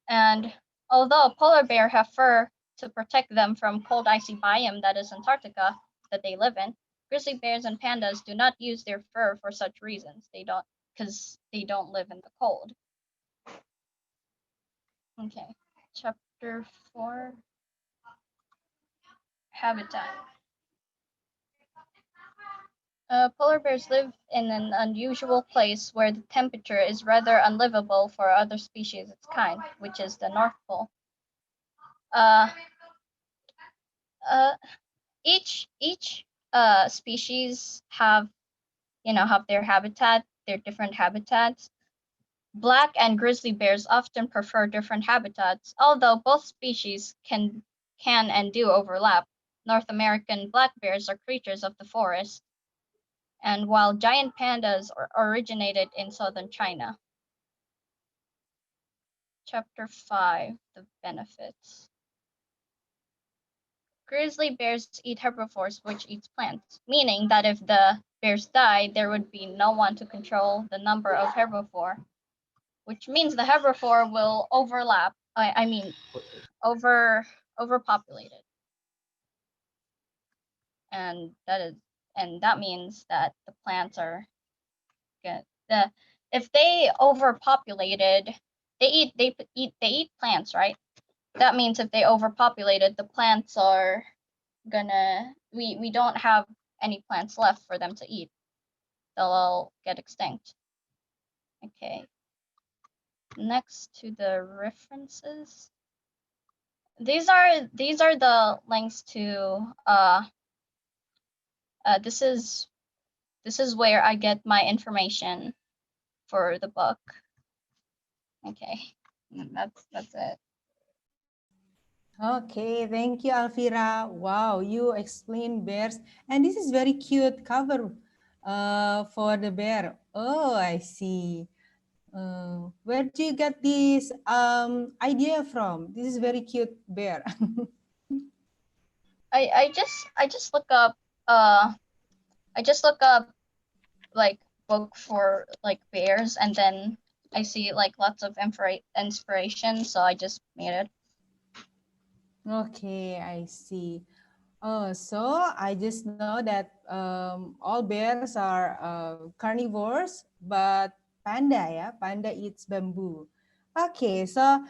And although a polar bear have fur to protect them from cold icy biome that is Antarctica that they live in, grizzly bears and pandas do not use their fur for such reasons. Because they don't live in the cold. Okay, chapter 4, habitat. Polar bears live in an unusual place where the temperature is rather unlivable for other species of its kind, which is the North Pole. Uh, uh, each species have their habitat, their different habitats. Black and grizzly bears often prefer different habitats, although both species can and do overlap. North American black bears are creatures of the forest, and while giant pandas originated in southern China. Chapter 5, the benefits. Grizzly bears eat herbivores, which eats plants, meaning that if the bears die, there would be no one to control the number of herbivore, which means the herbivore will overlap. Overpopulated, and that means that the plants are good. If they overpopulated, they eat plants, right? That means if they overpopulated, the plants are gonna we don't have any plants left for them to eat. They'll all get extinct. Okay. Next to the references. These are the links to this is where I get my information for the book. Okay. That's it. Okay, thank you, Alfira. Wow, you explain bears, and this is very cute cover for the bear. Oh, I see. Where do you get this idea from? This is very cute bear. I just look up like book for like bears, and then I see like lots of inspiration, so I just made it. Okay, I see. So I just know that all bears are carnivores, but panda eats bamboo. Okay, so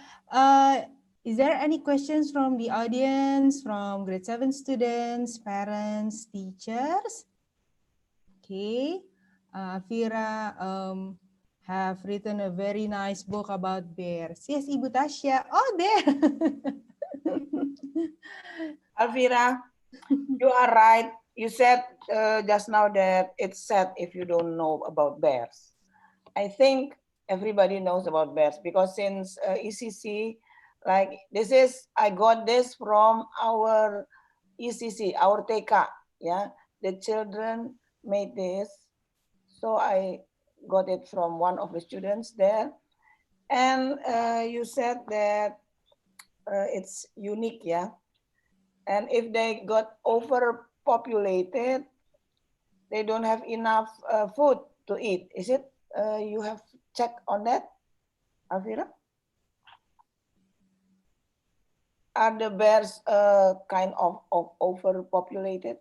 is there any questions from the audience, from grade 7 students, parents, teachers? Okay, Fira have written a very nice book about bears. Yes, Ibu Tasya. Oh, there. Alvira, you are right. You said just now that it's sad if you don't know about bears. I think everybody knows about bears because since ECC, like I got this from our ECC, our TK, yeah. The children made this. So I got it from one of the students there. And you said that it's unique, yeah. And if they got overpopulated, they don't have enough food to eat. Is it? You have checked on that, Alvira? Are the bears kind of overpopulated?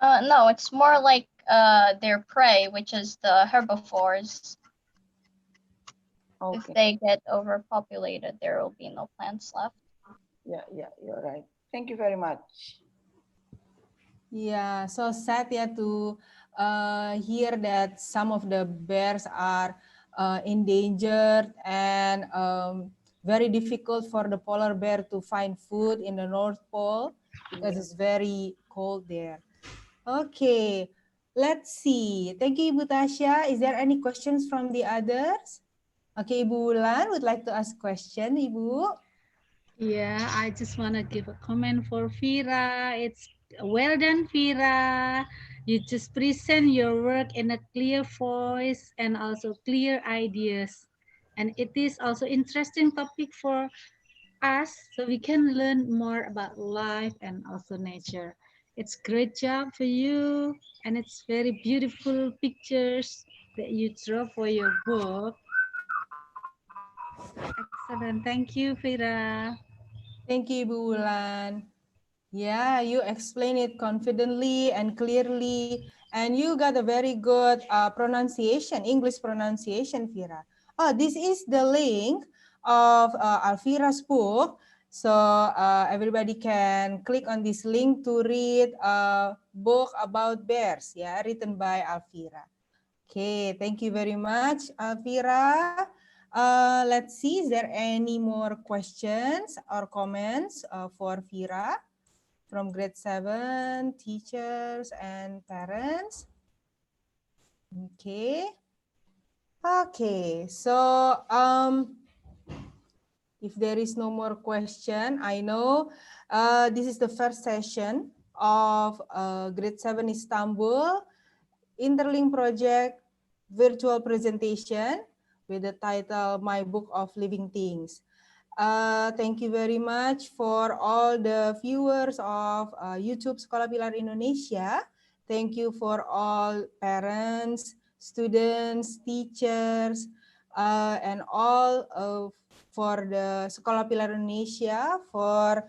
No, it's more like their prey, which is the herbivores. Okay. If they get overpopulated, there will be no plants left. Yeah, you're right. Thank you very much. Yeah, so sad to hear that some of the bears are endangered and very difficult for the polar bear to find food in the North Pole because it's very cold there. Okay, let's see. Thank you, Ibu Tasya. Is there any questions from the others? Okay, Ibu Wulan would like to ask question, Ibu. Yeah, I just want to give a comment for Vira. It's well done, Vira. You just present your work in a clear voice and also clear ideas. And it is also interesting topic for us so we can learn more about life and also nature. It's great job for you, and it's very beautiful pictures that you draw for your book. Excellent. Thank you, Fira. Thank you, Ibu Wulan. Yeah, you explain it confidently and clearly, and you got a very good pronunciation, English pronunciation, Fira. Oh, this is the link of Alfira's book. So everybody can click on this link to read a book about bears, yeah, written by Alfira. Okay, thank you very much, Alfira. Let's see, is there any more questions or comments for Fira from grade 7, teachers and parents? Okay. Okay, so if there is no more question, I know this is the first session of grade 7 Istanbul interlinked project virtual presentation with the title My Book of Living Things. Thank you very much for all the viewers of YouTube Sekolah Pilar Indonesia. Thank you for all parents, students, teachers, and all for the Sekolah Pilar Indonesia for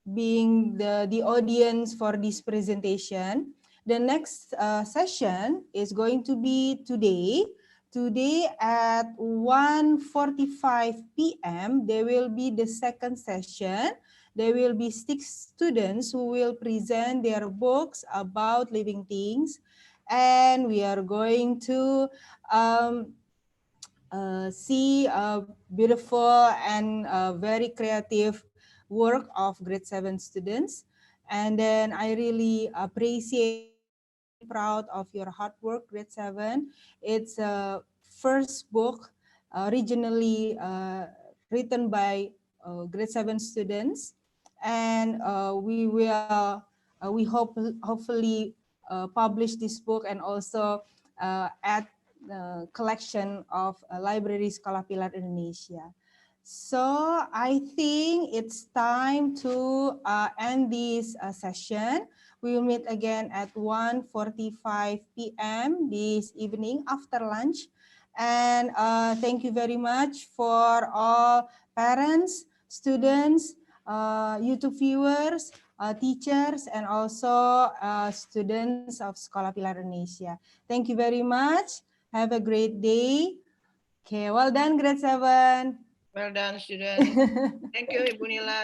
being the audience for this presentation. The next session is going to be today. Today at 1:45 p.m. there will be the second session. There will be 6 students who will present their books about living things. And we are going to see a beautiful and very creative work of grade 7 students. And then I really appreciate and very proud of your hard work, grade 7. It's a first book originally written by grade 7 students. And we hopefully publish this book and also add collection of library Sekolah Pilar Indonesia. So I think it's time to end this session. We will meet again at 1:45 p.m. this evening after lunch. And thank you very much for all parents, students, YouTube viewers, teachers, and also students of Sekolah Pilar Indonesia. Thank you very much. Have a great day. Okay, well done, grade 7. Well done, students. Thank you, Ibu Nila.